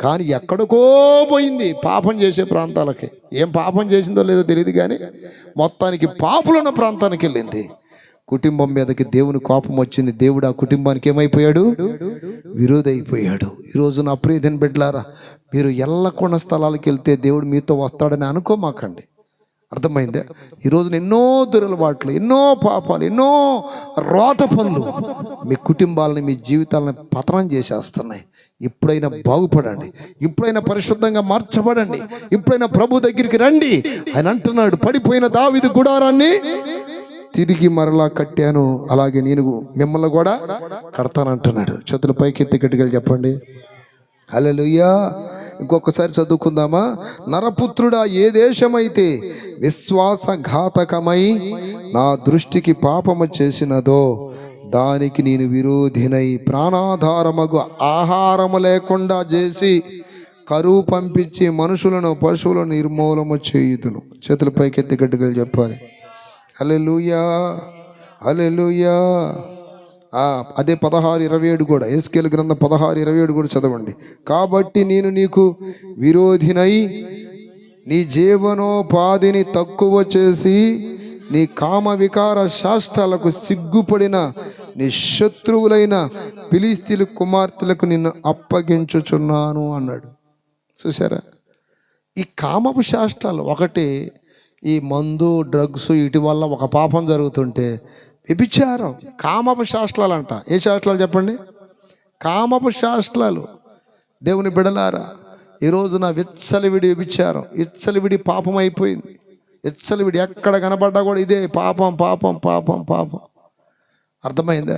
కానీ ఎక్కడికో పోయింది, పాపం చేసే ప్రాంతాలకి. ఏం పాపం చేసిందో లేదో తెలియదు, కానీ మొత్తానికి పాపులున్న ప్రాంతానికి వెళ్ళింది. కుటుంబం మీదకి దేవుని కోపం వచ్చింది. దేవుడు ఆ కుటుంబానికి ఏమైపోయాడు? విరోధైపోయాడు. ఈరోజు నా ప్రియమైన బిడ్డలారా, మీరు ఎల్లకొండ స్థలాలకు వెళ్తే దేవుడు మీతో వస్తాడని అనుకోమాకండి. అర్థమైందే? ఈరోజు ఎన్నో దురలవాట్లు, ఎన్నో పాపాలు, ఎన్నో రోత పనులు మీ కుటుంబాలని, మీ జీవితాలను పతనం చేసేస్తున్నాయి. ఇప్పుడైనా బాగుపడండి, ఇప్పుడైనా పరిశుద్ధంగా మార్చబడండి, ఇప్పుడైనా ప్రభు దగ్గరికి రండి. ఆయన అంటున్నాడు, పడిపోయిన దావీదు గుడారాన్ని తిరిగి మరలా కట్టాను, అలాగే నేను మిమ్మల్ని కూడా కడతానంటున్నాడు. చేతుల పైకి ఎత్తి గట్టిగా చెప్పండి హల్లెలూయా. ఇంకొకసారి చదువుకుందామా? నరపుత్రుడా, ఏ దేశమైతే విశ్వాసఘాతకమై నా దృష్టికి పాపము చేసినదో దానికి నేను విరోధినై ప్రాణాధారమగు ఆహారము లేకుండా చేసి కరువు పంపించి మనుషులను పశువులను నిర్మూలము చేయుదును. చేతుల పైకెత్తి గట్టిగా చెప్పాలి హల్లెలూయా, హల్లెలూయా. అదే 16:27 కూడా, ఎస్కేల్ గ్రంథం 16:27 కూడా చదవండి. కాబట్టి నేను నీకు విరోధినై నీ జీవనోపాధిని తక్కువ చేసి నీ కామ వికార శాస్త్రాలకు సిగ్గుపడిన నీ శత్రువులైన ఫిలిష్తీయుల కుమార్తెలకు నిన్ను అప్పగించుచున్నాను అన్నాడు. చూసారా? ఈ కామపు శాస్త్రాలు ఒకటి, ఈ మందు డ్రగ్స్ వీటి వల్ల ఒక పాపం జరుగుతుంటే వ్యభిచారం, కామపు శాస్త్రాలు అంట. ఏ శాస్త్రాలు చెప్పండి? కామపు శాస్త్రాలు. దేవుని బిడలారా, ఈరోజు నా విచ్చలవిడి వ్యభిచారం, విచ్చలవిడి పాపం అయిపోయింది. విచ్చలవిడి ఎక్కడ కనబడ్డా కూడా ఇదే పాపం, పాపం, పాపం, పాపం. అర్థమైందా?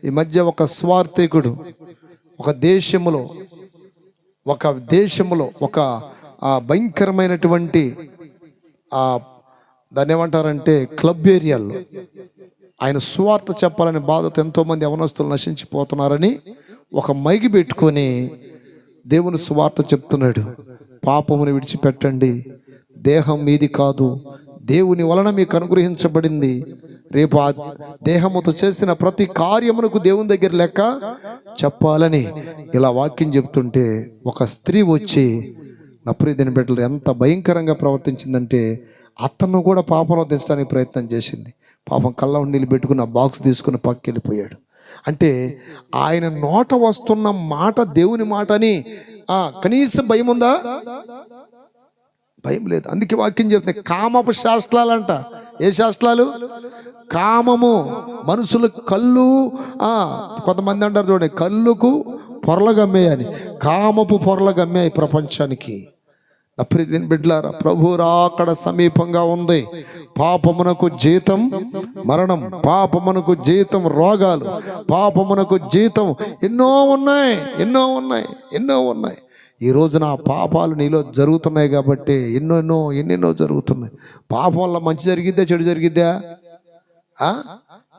ఈ మధ్య ఒక స్వార్థికుడు ఒక దేశములో ఒక భయంకరమైనటువంటి దాన్ని ఏమంటారంటే క్లబ్ ఏరియాల్లో ఆయన సువార్త చెప్పాలని బాధతో ఎంతోమంది యవనస్తులు నశించిపోతున్నారని ఒక మైకి పెట్టుకొని దేవుని సువార్త చెప్తున్నాడు, పాపమును విడిచిపెట్టండి, దేహం మీది కాదు, దేవుని వలన మీకు అనుగ్రహించబడింది. రేపు ఆ దేహముతో చేసిన ప్రతి కార్యమునకు దేవుని దగ్గర లెక్క చెప్పాలని ఇలా వాక్యం చెప్తుంటే ఒక స్త్రీ వచ్చి, నా ప్రియమైన బిడ్డలు, ఎంత భయంకరంగా ప్రవర్తించిందంటే అతను కూడా పాపంలో తెచ్చడానికి ప్రయత్నం చేసింది. పాపం కళ్ళ నీళ్ళు పెట్టుకుని ఆ బాక్స్ తీసుకుని పక్కకి వెళ్ళిపోయాడు. అంటే ఆయన నోట వస్తున్న మాట దేవుని మాట అని కనీసం భయం ఉందా? భయం లేదు. అందుకే వాక్యం చెప్తే కామపు శాస్త్రాలంట. ఏ శాస్త్రాలు? కామము. మనుషులు కళ్ళు, కొంతమంది అంటారు చూడండి, కళ్ళుకు పొరలగమ్మే అని. కామపు పొరలగమ్మే ఈ ప్రపంచానికి. నా ప్రియమైన బిడ్డలారా, ప్రభు రాకడ సమీపంగా ఉంది. పాపమునకు జీతం మరణం, పాపమునకు జీతం రోగాలు, పాపమునకు జీతం ఎన్నో ఉన్నాయి, ఎన్నో ఉన్నాయి, ఎన్నో ఉన్నాయి. ఈ రోజున ఆ పాపాలు నీలో జరుగుతున్నాయి కాబట్టి ఎన్నెన్నో జరుగుతున్నాయి. పాపం వల్ల మంచి జరిగిద్దా, చెడు జరిగిద్దా?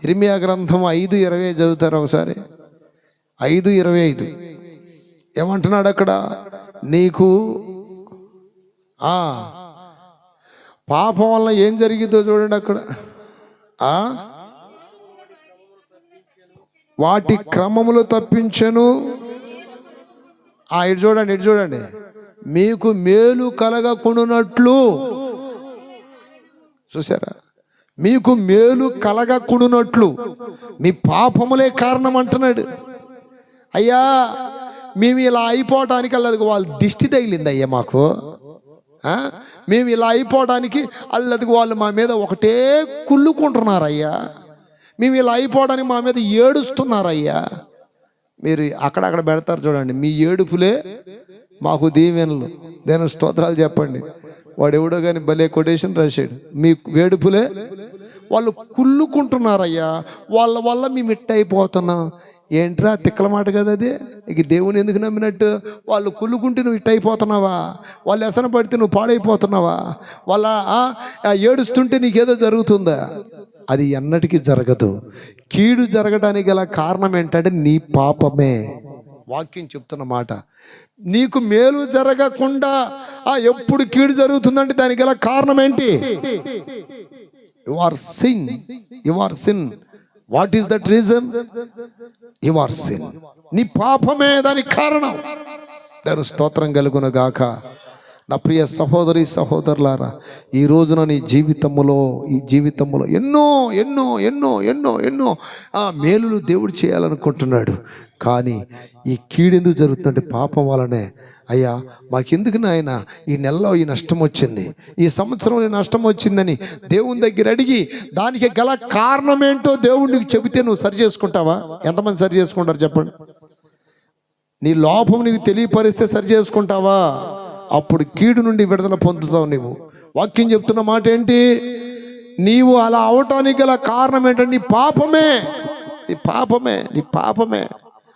ఇర్మియా గ్రంథం 5:25 చదువుతారు ఒకసారి. 5:25 ఏమంటున్నాడు అక్కడ? నీకు పాపం వల్ల ఏం జరిగిద్దో చూడండి అక్కడ. వాటి క్రమములు తప్పించెను. ఇటు చూడండి, మీకు మేలు కలగకుండునట్లు. చూసారా? మీకు మేలు కలగకుండునట్లు మీ పాపములే కారణం అంటున్నాడు. అయ్యా, మేము ఇలా అయిపోవటానికి అల్లదికి వాళ్ళు దిష్టి తగిలింది అయ్యా మాకు. మేము ఇలా అయిపోవడానికి అల్లదికి వాళ్ళు మా మీద ఒకటే కుళ్ళుకుంటున్నారయ్యా. మేము ఇలా అయిపోవడానికి మా మీద ఏడుస్తున్నారయ్యా. మీరు అక్కడక్కడ పెడతారు చూడండి, మీ ఏడుపులే మాకు దీవెనలు. నేను స్తోత్రాలు చెప్పండి. వాడు ఎవడో కానీ భలే కొటేషన్ రాశాడు. మీ ఏడుపులే. వాళ్ళు కుళ్ళుకుంటున్నారయ్యా, వాళ్ళ వల్ల మేము ఇట్ట అయిపోతున్నాం. ఏంట్రా తిక్కల మాట కదా అది? ఇక దేవుని ఎందుకు నమ్మినట్టు? వాళ్ళు కుళ్ళుకుంటే నువ్వు ఇట్ట అయిపోతున్నావా? వాళ్ళు వ్యసన పడితే నువ్వు పాడైపోతున్నావా? వాళ్ళ ఏడుస్తుంటే నీకేదో జరుగుతుందా? అది ఎన్నటికీ జరగదు. కీడు జరగడానికి గల కారణం ఏంటంటే నీ పాపమే. వాక్యం చెప్తున్న మాట. నీకు మేలు జరగకుండా ఎప్పుడు కీడు జరుగుతుందంటే దానికి గల కారణం ఏంటి? You are sin. You are sin. What is that reason? You are sin. నీ పాపమే దానికి కారణం. దాని స్తోత్రం కలుగును గాక. నా ప్రియ సహోదరి సహోదరులారా, ఈ రోజున నీ జీవితంలో ఎన్నో ఎన్నో ఎన్నో ఎన్నో ఎన్నో మేలులు దేవుడు చేయాలనుకుంటున్నాడు. కానీ ఈ కీడెందుకు జరుగుతుందంటే పాపం వలనే. అయ్యా, మాకెందుకు నాయన ఈ నెలలో ఈ నష్టం వచ్చింది, ఈ సంవత్సరం ఈ నష్టం వచ్చిందని దేవుని దగ్గర అడిగి దానికి గల కారణం ఏంటో దేవుడికి చెబితే నువ్వు సరి చేసుకుంటావా? ఎంతమంది సరి చేసుకుంటారు చెప్పండి? నీ లోపం నీకు తెలియపరిస్తే సరి చేసుకుంటావా? అప్పుడు కీడు నుండి విడుదల పొందుతావు నీవు. వాక్యం చెప్తున్న మాట ఏంటి? నీవు అలా అవటానికి గల కారణం ఏంటంటే నీ పాపమే. నీ పాపమే, నీ పాపమే.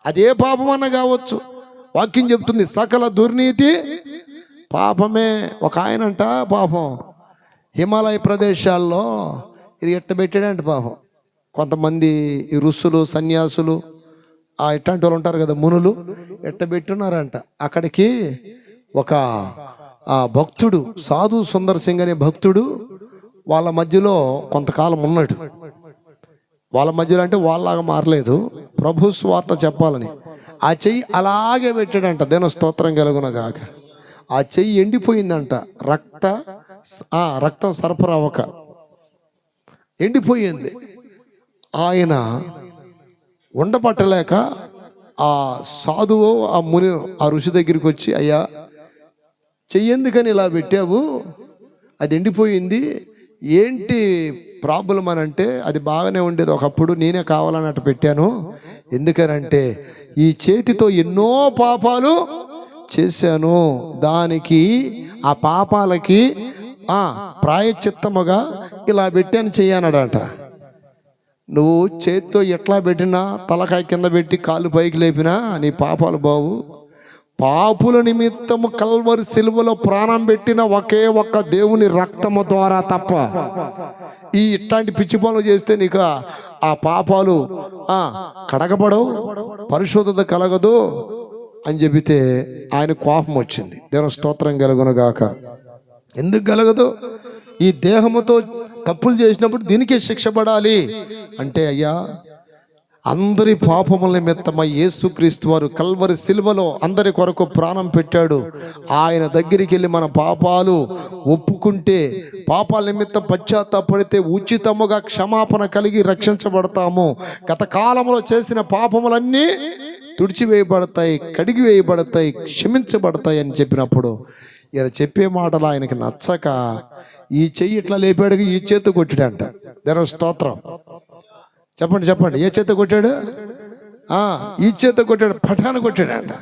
అదే పాపం అన్న కావచ్చు. వాక్యం చెప్తుంది సకల దుర్నీతి పాపమే. ఒక ఆయనంట పాపం హిమాలయ ప్రదేశాల్లో ఇది ఎట్టబెట్టాడంట పాపం. కొంతమంది ఈ ఋషులు సన్యాసులు ఇట్లాంటి వాళ్ళు ఉంటారు కదా, మునులు ఎట్టబెట్టున్నారంట. అక్కడికి ఒక భక్తుడు, సాధు సుందర్ సింగ్ అనే భక్తుడు వాళ్ళ మధ్యలో కొంతకాలం ఉన్నాడు. వాళ్ళ మధ్యలో అంటే వాళ్ళలాగా మారలేదు, ప్రభు స్వార్త చెప్పాలని ఆ చెయ్యి అలాగే పెట్టాడంట. దేని స్తోత్రం కలుగును గాక. ఆ చెయ్యి ఎండిపోయిందంట. రక్తం సరఫరా అవ్వక ఎండిపోయింది. ఆయన ఉండపట్టలేక ఆ సాధువు, ఆ ముని, ఆ ఋషి దగ్గరికి వచ్చి, అయ్యా చెయ్యేందుకని ఇలా పెట్టావు, అది ఎండిపోయింది, ఏంటి ప్రాబ్లం అని అంటే, అది బాగానే ఉండేది ఒకప్పుడు, నేనే కావాలన్నట్టు పెట్టాను. ఎందుకనంటే ఈ చేతితో ఎన్నో పాపాలు చేశాను, దానికి ఆ పాపాలకి ప్రాయశ్చిత్తముగా ఇలా పెట్టాను చెయ్యన్నాడట. నువ్వు చేతితో ఎట్లా పెట్టినా, తలకాయ కింద పెట్టి కాళ్ళు పైకి లేపినా నీ పాపాలు బావు. పాపుల నిమిత్తము కల్వరి సిలువలో ప్రాణం పెట్టిన ఒకే ఒక్క దేవుని రక్తము ద్వారా తప్ప ఈ ఇట్లాంటి పిచ్చి పనులు చేస్తే నీకు ఆ పాపాలు కడగబడవు, పరిశుద్ధత కలగదు. అని చెబితే ఆయన కోపం వచ్చింది. దేవుని స్తోత్రం కలుగునుగాక. ఎందుకు కలగదు? ఈ దేహముతో తప్పులు చేసినప్పుడు దీనికే శిక్ష పడాలి అంటే, అయ్యా అందరి పాపముల నిమిత్తమై యేసుక్రీస్తు వారు కల్వరి సిలువలో అందరి కొరకు ప్రాణం పెట్టాడు. ఆయన దగ్గరికి వెళ్ళి మన పాపాలు ఒప్పుకుంటే, పాపాల నిమిత్తం పశ్చాత్తాపడితే ఉచితముగా క్షమాపణ కలిగి రక్షించబడతాము. గత కాలంలో చేసిన పాపములన్నీ తుడిచివేయబడతాయి, కడిగి వేయబడతాయి, క్షమించబడతాయి అని చెప్పినప్పుడు ఇలా చెప్పే మాటలు ఆయనకి నచ్చక ఈ చెయ్యి ఇట్లా లేపాడు, ఈ చేతి కొట్టాడంట. దేవుని స్తోత్రం. చెప్పండి చెప్పండి, ఏ చేత కొట్టాడు? ఈ చేత కొట్టాడు, పఠాను కొట్టాడంట.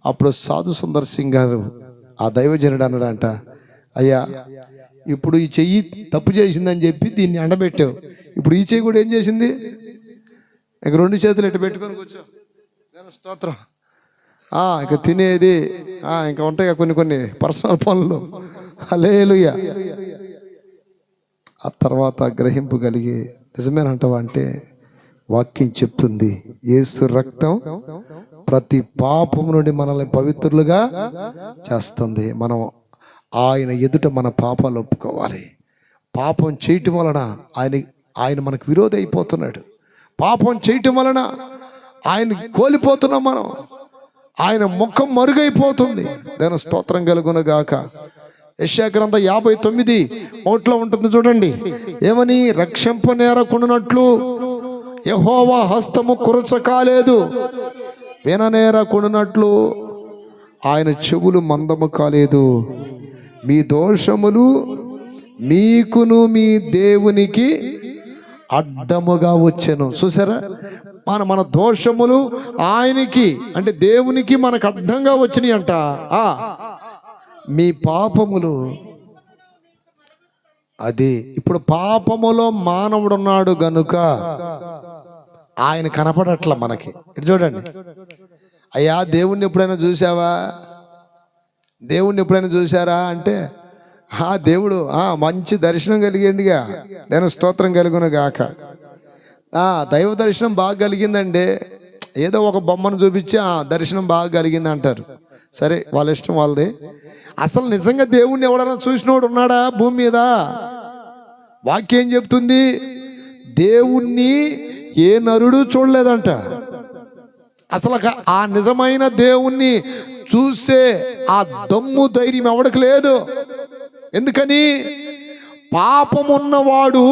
అప్పుడు సాధు సుందర్ సింగ్ గారు ఆ దైవజనుడు అన్నాడంట, అయ్యా ఇప్పుడు ఈ చెయ్యి తప్పు చేసిందని చెప్పి దీన్ని ఎండబెట్టావు, ఇప్పుడు ఈ చెయ్యి కూడా ఏం చేసింది? ఇక రెండు చేతులు ఎట్టు పెట్టుకొని కూర్చో. స్తోత్రం. ఇక తినేది ఇంకా ఉంటాయి కొన్ని కొన్ని పర్సనల్ పనులు. హల్లెలూయా. ఆ తర్వాత గ్రహింపు కలిగి నిజమేనంటావా అంటే, వాక్యం చెప్తుంది యేసు రక్తం ప్రతి పాపం నుండి మనల్ని పవిత్రులుగా చేస్తుంది. మనం ఆయన ఎదుట మన పాపాలు ఒప్పుకోవాలి. పాపం చేయటం వలన ఆయన మనకు విరోధి అయిపోతున్నాడు. పాపం చేయటం వలన ఆయన కోల్పోతున్నాం మనం. ఆయన ముఖం మరుగైపోతుంది. దాని స్తోత్రం కలుగునుగాక. యెషయా గ్రంథం 59:1 ఉంటుంది చూడండి. ఏమని? రక్షింపనేరకుండునట్లు యెహోవా హస్తము కురచ కాలేదు, విననేరకుండునట్లు ఆయన చెవులు మందము కాలేదు. మీ దోషములు మీకును మీ దేవునికి అడ్డముగా వచ్చెను. చూసారా, మన దోషములు ఆయనకి అంటే దేవునికి మనకు అడ్డంగా వచ్చినాయి అంట. మీ పాపములు, అది ఇప్పుడు పాపములో మానవుడు ఉన్నాడు గనుక ఆయన కనపడట్ల మనకి. ఇటు చూడండి, అయ్యా దేవుణ్ణి ఎప్పుడైనా చూసావా? దేవుణ్ణి ఎప్పుడైనా చూసారా అంటే, దేవుడు మంచి దర్శనం కలిగిందిగా. నేను స్తోత్రం కలుగును గాక. దైవ దర్శనం బాగా కలిగిందండి. ఏదో ఒక బొమ్మను చూపించి దర్శనం బాగా కలిగింది అంటారు. సరే, వాళ్ళ ఇష్టం వాళ్ళది. అసలు నిజంగా దేవుణ్ణి ఎవడన్నా చూసినోడు ఉన్నాడా భూమి మీద? వాక్యం చెప్తుంది, దేవుణ్ణి ఏ నరుడు చూడలేదంట. అసలు ఆ నిజమైన దేవుణ్ణి చూసే ఆ దమ్ము ధైర్యం ఎవడికి లేదు. ఎందుకని? పాపమున్నవాడు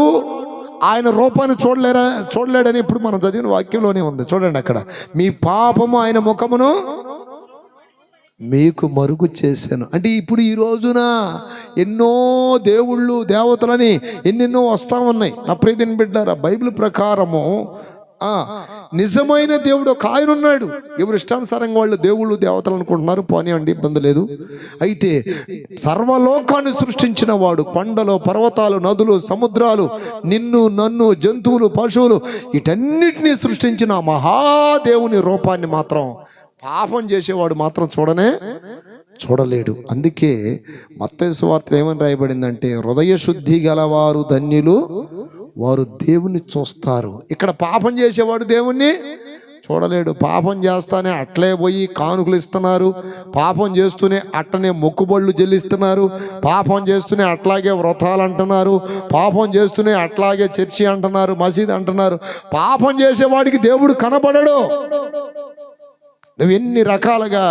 ఆయన రూపాన్ని చూడలేడని ఇప్పుడు మనం చదివిన వాక్యంలోనే ఉంది. చూడండి అక్కడ, మీ పాపము ఆయన ముఖమును మీకు మరుగు చేశాను అంటే, ఇప్పుడు ఈ రోజున ఎన్నో దేవుళ్ళు దేవతలని ఎన్నెన్నో వస్తూ ఉన్నాయి. నా ప్రియమైన బిడ్డారా, బైబిల్ ప్రకారము నిజమైన దేవుడు ఒక ఆయన ఉన్నాడు. ఎవరు ఇష్టానుసారంగా వాళ్ళు దేవుళ్ళు దేవతలు అనుకుంటున్నారు, పోనీయండి, ఇబ్బంది లేదు. అయితే సర్వలోకాన్ని సృష్టించిన వాడు, కొండలు, పర్వతాలు, నదులు, సముద్రాలు, నిన్ను, నన్ను, జంతువులు, పశువులు, వీటన్నిటినీ సృష్టించిన మహాదేవుని రూపాన్ని మాత్రం పాపం చేసేవాడు మాత్రం చూడలేడు. అందుకే మత్తయి సువార్తలో ఏమని రాయబడిందంటే, హృదయ శుద్ధి గలవారు ధన్యులు, వారు దేవుని చూస్తారు. ఇక్కడ పాపం చేసేవాడు దేవుణ్ణి చూడలేడు. పాపం చేస్తానే అట్లే పోయి కానుకలు ఇస్తున్నారు, పాపం చేస్తూనే అట్టనే మొక్కుబళ్ళు చెల్లిస్తున్నారు, పాపం చేస్తూనే అట్లాగే వ్రతాలు అంటున్నారు, పాపం చేస్తూనే అట్లాగే చర్చి అంటున్నారు, మసీద్ అంటున్నారు. పాపం చేసేవాడికి దేవుడు కనబడడు. నువ్వు ఎన్ని రకాలుగా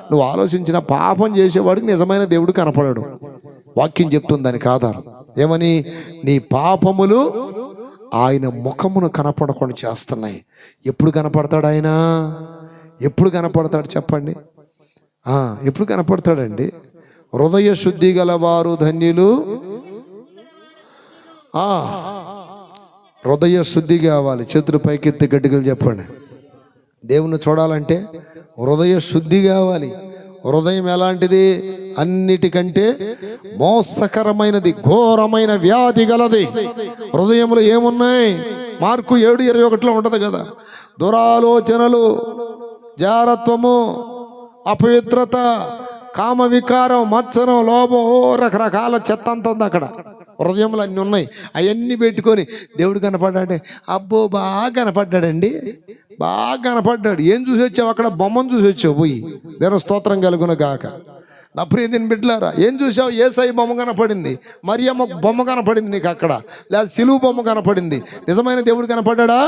నువ్వు ఆలోచించిన పాపం చేసేవాడికి నిజమైన దేవుడు కనపడడు. వాక్యం చెప్తుంది దానికి ఆధారం. ఏమని? నీ పాపములు ఆయన ముఖమును కనపడకుండా చేస్తున్నాయి. ఎప్పుడు కనపడతాడు ఆయన? ఎప్పుడు కనపడతాడు చెప్పండి? ఎప్పుడు కనపడతాడండి? హృదయ శుద్ధి గలవారు ధన్యులు. హృదయ శుద్ధి కావాలి. చేతులు పైకెత్తి గట్టిగా చెప్పండి. దేవుని చూడాలంటే హృదయ శుద్ధి కావాలి. హృదయం ఎలాంటిది? అన్నిటికంటే మోసకరమైనది, ఘోరమైన వ్యాధి గలది. హృదయంలో ఏమున్నాయి? మార్కు 7:21 ఉంటుంది కదా. దురాలోచనలు, జారత్వము, అపవిత్రత, కామ వికారం, మత్సరం, లోభం, రకరకాల చెత్త అంత ఉంది అక్కడ. హృదయంలో అన్నీ ఉన్నాయి. అవన్నీ పెట్టుకొని దేవుడు కనపడ్డాడే, అబ్బో బాగా కనపడ్డాడండి, బాగా కనపడ్డాడు. ఏం చూసి వచ్చావు? అక్కడ బొమ్మను చూసి వచ్చావు పోయి. దేవుని స్తోత్రం కలుగును గాక. నా ప్రియదిని బిడ్డలారా, ఏం చూసావు? యేసయ్య బొమ్మ కనపడింది, మరియమ్మ బొమ్మ కనపడింది నీకు అక్కడ, లేదా సిలువు బొమ్మ కనపడింది. నిజమైన దేవుడు కనపడ్డా?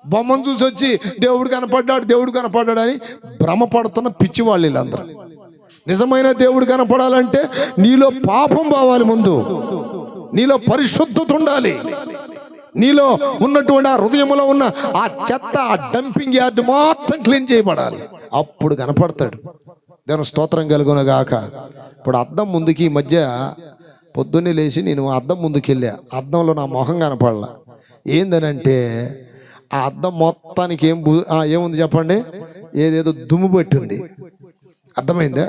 బొమ్మను చూసి వచ్చి దేవుడు కనపడ్డాడు అని భ్రమపడుతున్న పిచ్చివాళ్ళు వీళ్ళందరూ. నిజమైన దేవుడు కనపడాలంటే నీలో పాపం పోవాలి, ముందు నీలో పరిశుద్ధత ఉండాలి, నీలో ఉన్నటువంటి ఆ హృదయంలో ఉన్న ఆ చెత్త, ఆ డంపింగ్ యార్డ్ మొత్తం క్లీన్ చేయబడాలి. అప్పుడు కనపడతాడు. దేవుని స్తోత్రం కలుగును గాక. ఇప్పుడు అద్దం ముందుకి ఈ మధ్య పొద్దున్నే లేచి నేను అద్దం ముందుకు వెళ్ళా. అద్దంలో నా మొహం కనపడలా. ఏందనంటే ఆ అద్దం మొత్తానికి ఏముంది చెప్పండి? ఏదేదో దుమ్ము పట్టింది. అర్థమైందా?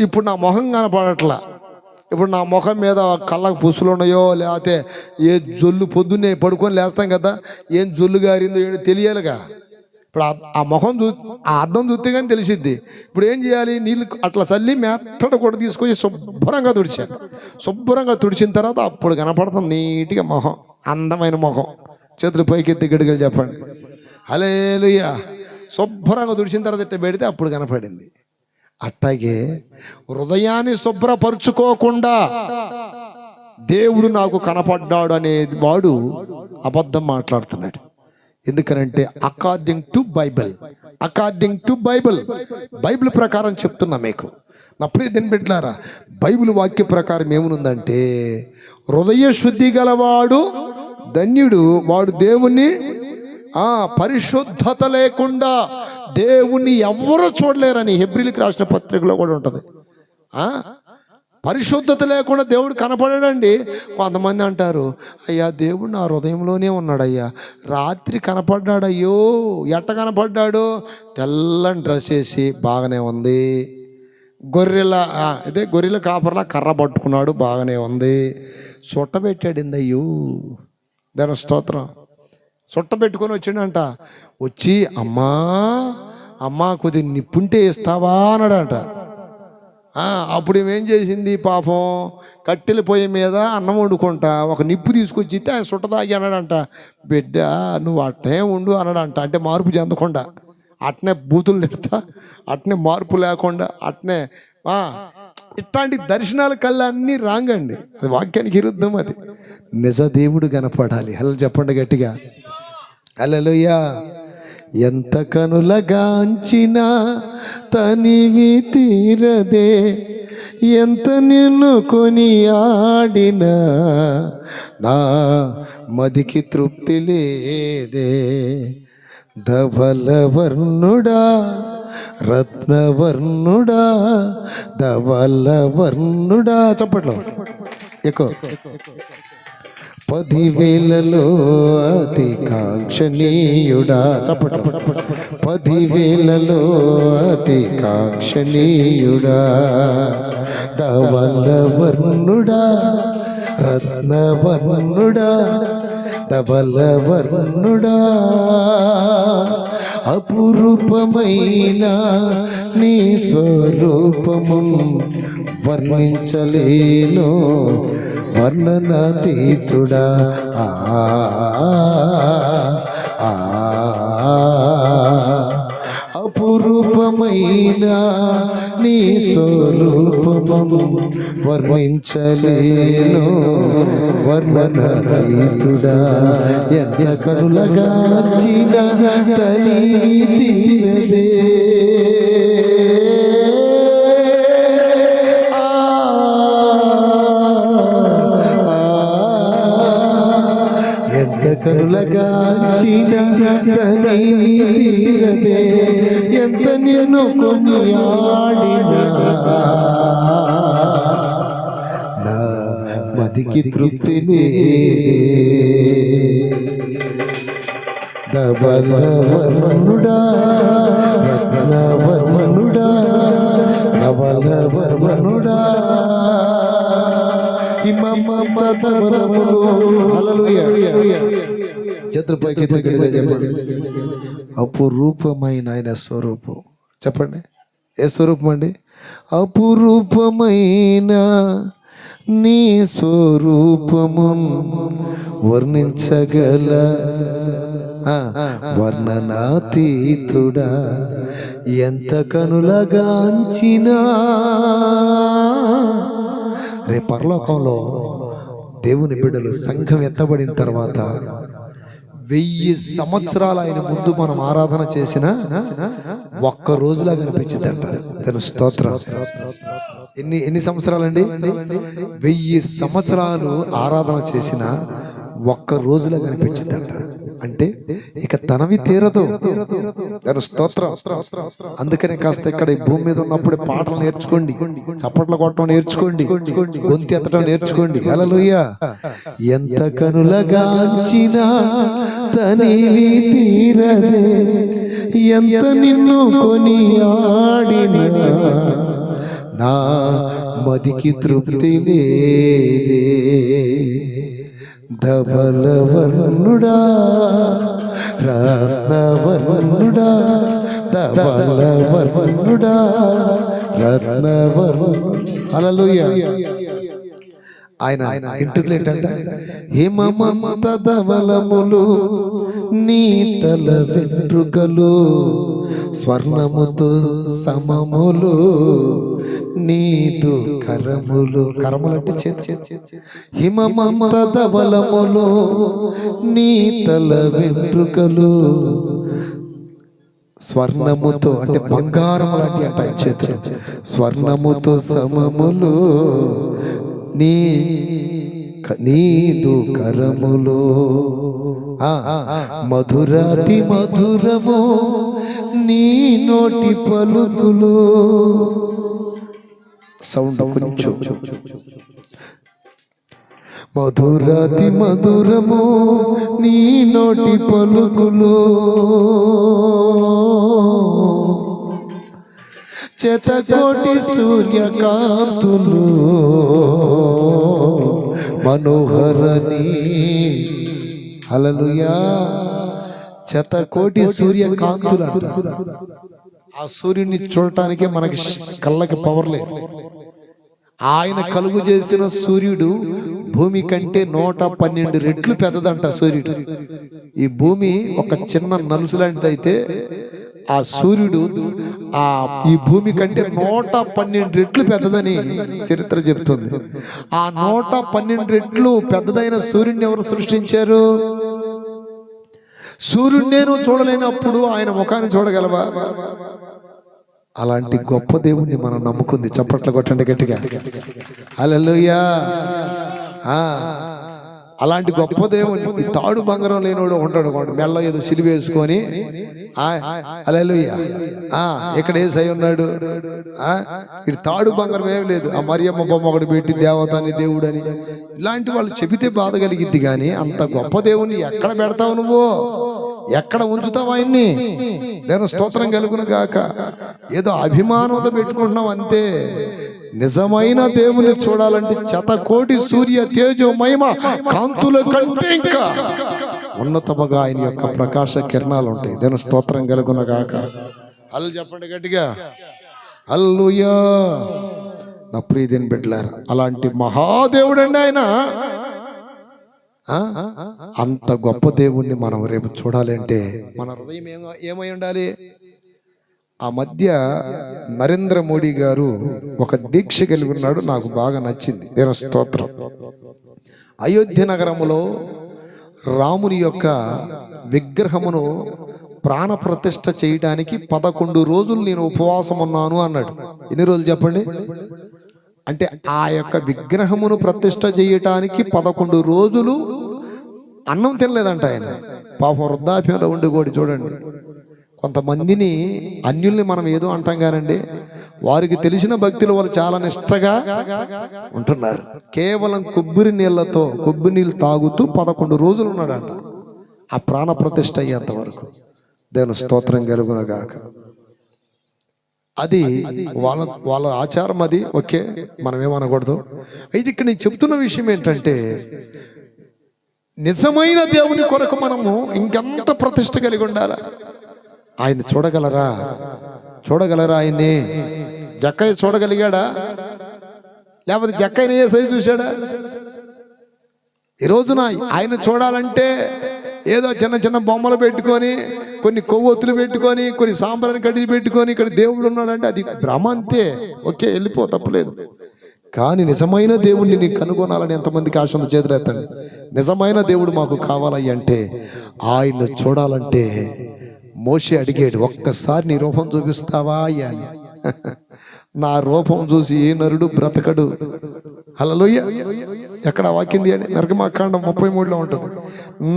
ఇప్పుడు నా మొహం కనపడట్లా. ఇప్పుడు నా ముఖం మీద కళ్ళకు పుసులు ఉన్నాయో, లేకపోతే ఏ జొల్లు, పొద్దున్నే పడుకొని లేస్తాం కదా, ఏం జొల్లు గారిందో ఏదో తెలియాలిగా. ఇప్పుడు ఆ ముఖం ఆ అద్దం చూస్తే కానీ తెలిసిద్ది. ఇప్పుడు ఏం చేయాలి? నీళ్ళు అట్లా చల్లి మెత్తడ కూడా తీసుకొని శుభ్రంగా తుడిచాను. శుభ్రంగా తుడిచిన తర్వాత అప్పుడు కనపడుతుంది నీట్గా మొహం, అందమైన మొహం. చేతులు పైకెత్తి గడిగలు చెప్పండి హల్లెలూయా. శుభ్రంగా తుడిచిన తర్వాత ఎత్తి పెడితే అప్పుడు కనపడింది. అట్టాగే హృదయాన్ని శుభ్రపరుచుకోకుండా దేవుడు నాకు కనపడ్డాడు అనే వాడు అబద్ధం మాట్లాడుతున్నాడు. ఎందుకనంటే అకార్డింగ్ టు బైబిల్ ప్రకారం చెప్తున్నా మీకు. నా ప్రియ దేవుని బిడ్డలారా, బైబిల్ వాక్య ప్రకారం ఏముందంటే, హృదయ శుద్ధి గలవాడు ధన్యుడు, వాడు దేవుణ్ణి పరిశుద్ధత లేకుండా దేవుణ్ణి ఎవరూ చూడలేరని హెబ్రీలకు రాసిన పత్రికలో కూడా ఉంటుంది. పరిశుద్ధత లేకుండా దేవుడు కనపడాడండి. కొంతమంది అంటారు, అయ్యా దేవుడు నా హృదయంలోనే ఉన్నాడయ్యా, రాత్రి కనపడ్డాడయ్యో. ఎట్ట కనపడ్డాడు? తెల్లని డ్రెస్ వేసి బాగానే ఉంది, గొర్రెల కాపర్లా కర్ర పట్టుకున్నాడు, బాగానే ఉంది, చుట్ట పెట్టాడింది. అయ్యో దేవుని స్తోత్రం. చుట్ట పెట్టుకొని వచ్చిండంట. వచ్చి అమ్మా కొద్దిగా నిప్పుంటే ఇస్తావా అన్నాడంట. అప్పుడు ఏమేం చేసింది పాపం, కట్టెల పొయ్యి మీద అన్నం వండుకుంటా ఒక నిప్పు తీసుకొచ్చి ఆయన చుట్ట తాగి అన్నాడంట. బిడ్డ నువ్వు అట్నే ఉండు అన్నాడంట. అంటే మార్పు చెందకుండా, అట్నే బూతులు తిడతా, అట్నే మార్పు లేకుండా, అట్నే ఇట్లాంటి దర్శనాల కల్లా అన్నీ రాంగండి. అది వాక్యానికి విరుద్ధం. అది నిజ దేవుడు కనపడాలి. హలో చెప్పండి గట్టిగా హల్లెలూయా. ఎంత కనులగాంచిన తనివి తీరదే, ఎంత నిన్ను కొని ఆడినా నా మదికి తృప్తి లేదే. ధవలవర్ణుడా రత్నవర్ణుడా ధవలవర్ణుడా, చప్పట్లో ఎక్కువ. 10,000లో అతి కాంక్షణీయుడా, చప్పట్లు. 10,000లో అతి కాంక్షణీయుడా, ధవలవర్ణుడా రత్నవర్ణుడా ధవలవర్ణుడా, అపురూపమైన నీ స్వరూపము వర్ణించలేను, వర్ణనాతీతుడా. అపురూపమైన నీ స్వరూపము వర్ణించలేను, వర్ణనాతీతుడా. ఎంత కనులగాంచిన తనివి తీరదే, కనులగాంచిన తనివి తీరదే, ఎంత నిన్ను కొని ఆడినా నా మదికి తృప్తి లేదే. ధవలవర్ణుడా రత్నవర్ణుడా ధవలవర్ణుడా, అపురూపమైన ఆయన స్వరూపం. చెప్పండి ఏ స్వరూపం అండి? అపురూపమైన నీ స్వరూపమున్ వర్ణించగల వర్ణనాతీతుడా, ఎంత కనులగాంచినా. రే పరలోకంలో దేవుని బిడ్డలు సంఘం ఎత్తబడిన తర్వాత 1000 సంవత్సరాలు ఆయన ముందు మనం ఆరాధన చేసిన ఒక్క రోజులా కనిపించిందంట. తన స్తోత్రం. ఎన్ని సంవత్సరాలండి? 1000 సంవత్సరాలు ఆరాధన చేసిన ఒక్క రోజులా కనిపించిందంట. అంటే ఇక తనవి తీరదు. తన స్తోత్రం. అందుకనే కాస్త ఇక్కడ ఈ భూమి మీద ఉన్నప్పుడు పాటలు నేర్చుకోండి, చప్పట్లు కొట్టడం నేర్చుకోండి, గొంతు ఎత్తడం నేర్చుకోండి. హల్లెలూయా. ఎంత కనులగాంచినా తనివి తీరదే, ఎంత నిన్ను కొనియాడినా నా మదికి తృప్తి లేదే. ధవలవర్ణుడా, రత్నవర్ణుడా, ధవలవర్ణుడా, రత్నవర్ణుడా. హల్లెలూయా. ఆయన ఇంటికి ఏంటంటే హిమమంత ధవలములు నీ తల వెంట్రుకలు, స్వర్ణముతో సమములు నీదు కరములు. కరములు అంటే చేతి. హిమమంత ధవలములు నీ తల వెంట్రుకలు, స్వర్ణముతో అంటే బంగారం లాంటి అంట చేతులు. స్వర్ణముతో సమములు నీదు కరములు. మధురాతి మధురము నీ నోటి పలుకులు. సౌండ్ కొంచెం. మధురాతి మధురము నీ నోటి పలుకులు, శతకోటి సూర్యకాంతులు మనోహరని. హల్లెలూయా. శతకోటి సూర్యకాంతులు అంట. ఆ సూర్యుడిని చూడటానికే మనకి కళ్ళకి పవర్ లేదు. ఆయన కలుగు చేసిన సూర్యుడు భూమి కంటే 112 రెట్లు పెద్దదంట సూర్యుడు. ఈ భూమి ఒక చిన్న నలుసు లాంటిది అయితే ఆ సూర్యుడు ఈ భూమి కంటే 112 రెట్లు పెద్దదని చరిత్ర చెప్తుంది. ఆ 112 రెట్లు పెద్దదైన సూర్యుడిని ఎవరు సృష్టించారు? సూర్యుడు నేను చూడలేనప్పుడు ఆయన ముఖాన్ని చూడగలవా? అలాంటి గొప్ప దేవుణ్ణి మనం నమ్ముకుంది. చప్పట్లు కొట్టండి గట్టిగా. హల్లెలూయా. అలాంటి గొప్ప దేవుణ్ణి. ఈ తాడు బంగారం లేనివాడు ఉంటాడు, మెల్ల ఏదో సిలువ వేసుకొని హల్లెలూయా ఇక్కడ యేసై ఉన్నాడు. ఇటు తాడు బంగారం ఏం లేదు. ఆ మరియమ్మ బొమ్మ ఒకటి పెట్టి దేవతని దేవుడని ఇలాంటి వాళ్ళు చెబితే బాధ కలిగిద్ది. కానీ అంత గొప్ప దేవుణ్ణి ఎక్కడ పెడతావు నువ్వు? ఎక్కడ ఉంచుతావు ఆయన్ని? నేను స్తోత్రం కలుగును గాక. ఏదో అభిమానంతో పెట్టుకుంటున్నావు అంతే. నిజమైన దేవుని చూడాలంటే శతకోటి సూర్య తేజో మహిమ కాంతుల కంటే ఇంకా ఉన్నతముగా ఆయన యొక్క ప్రకాశ కిరణాలు ఉంటాయి. నేను స్తోత్రం కలుగును గాక. అల్లు చెప్పండి గట్టిగా. హల్లెలూయా. నా ప్రియదేని బిడ్డలారా, అలాంటి మహాదేవుడు అండి ఆయన. అంత గొప్ప దేవుణ్ణి మనం రేపు చూడాలి అంటే మన హృదయం ఏమై ఉండాలి? ఆ మధ్య నరేంద్ర మోడీ గారు ఒక దీక్ష కలిగి ఉన్నాడు, నాకు బాగా నచ్చింది. నేను స్తోత్రం. అయోధ్య నగరములో రాముని యొక్క విగ్రహమును ప్రాణ ప్రతిష్ఠ చేయడానికి 11 రోజులు నేను ఉపవాసం ఉన్నాను అన్నాడు. ఎన్ని రోజులు చెప్పండి? అంటే ఆ యొక్క విగ్రహమును ప్రతిష్ఠ చేయటానికి 11 రోజులు అన్నం తినలేదంట ఆయన. పాపం వృద్ధాప్యంలో ఉండి కూడా చూడండి. కొంతమందిని అన్యుల్ని మనం ఏదో అంటాం కానండి, వారికి తెలిసిన భక్తులు వాళ్ళు చాలా నిష్టగా ఉంటున్నారు. కేవలం కొబ్బరి నీళ్ళు తాగుతూ 11 రోజులు ఉన్నాడంట ఆ ప్రాణ ప్రతిష్ఠ అయ్యేంత వరకు. దేవుని స్తోత్రం కలుగును గాక. అది వాళ్ళ ఆచారం, అది ఓకే, మనం ఏమనకూడదు. అయితే ఇక్కడ నేను చెప్తున్న విషయం ఏంటంటే, నిజమైన దేవుని కొరకు మనము ఇంకెంత ప్రతిష్ఠ కలిగి ఉండాలా? ఆయన చూడగలరా? ఆయన్ని జక్కయ్య చూడగలిగాడా? లేకపోతే జక్కైన యేసయ్య చూశాడా? ఈ రోజున ఆయన చూడాలంటే ఏదో చిన్న చిన్న బొమ్మలు పెట్టుకొని, కొన్ని కొవ్వొత్తులు పెట్టుకొని, కొన్ని సాంబ్రాన్ని కడ్డీలు పెట్టుకొని ఇక్కడ దేవుడు ఉన్నాడంటే అది భ్రమ అంతే. ఓకే, వెళ్ళిపో, తప్పులేదు. కానీ నిజమైన దేవుడిని నీకు కనుగొనాలని ఎంతమందికి ఆశ ఉంది? చేతులెత్తండి. నిజమైన దేవుడు మాకు కావాలయ్య అంటే, ఆయన చూడాలంటే మోషే అడిగాడు, ఒక్కసారి నీ రూపం చూపిస్తావా అయ్యా అని. నా రూపం చూసి ఏ నరుడు బ్రతకడు. హల్లెలూయా. ఎక్కడ వాక్యింది అని? నిర్గమకాండం 33లో ఉంటుంది.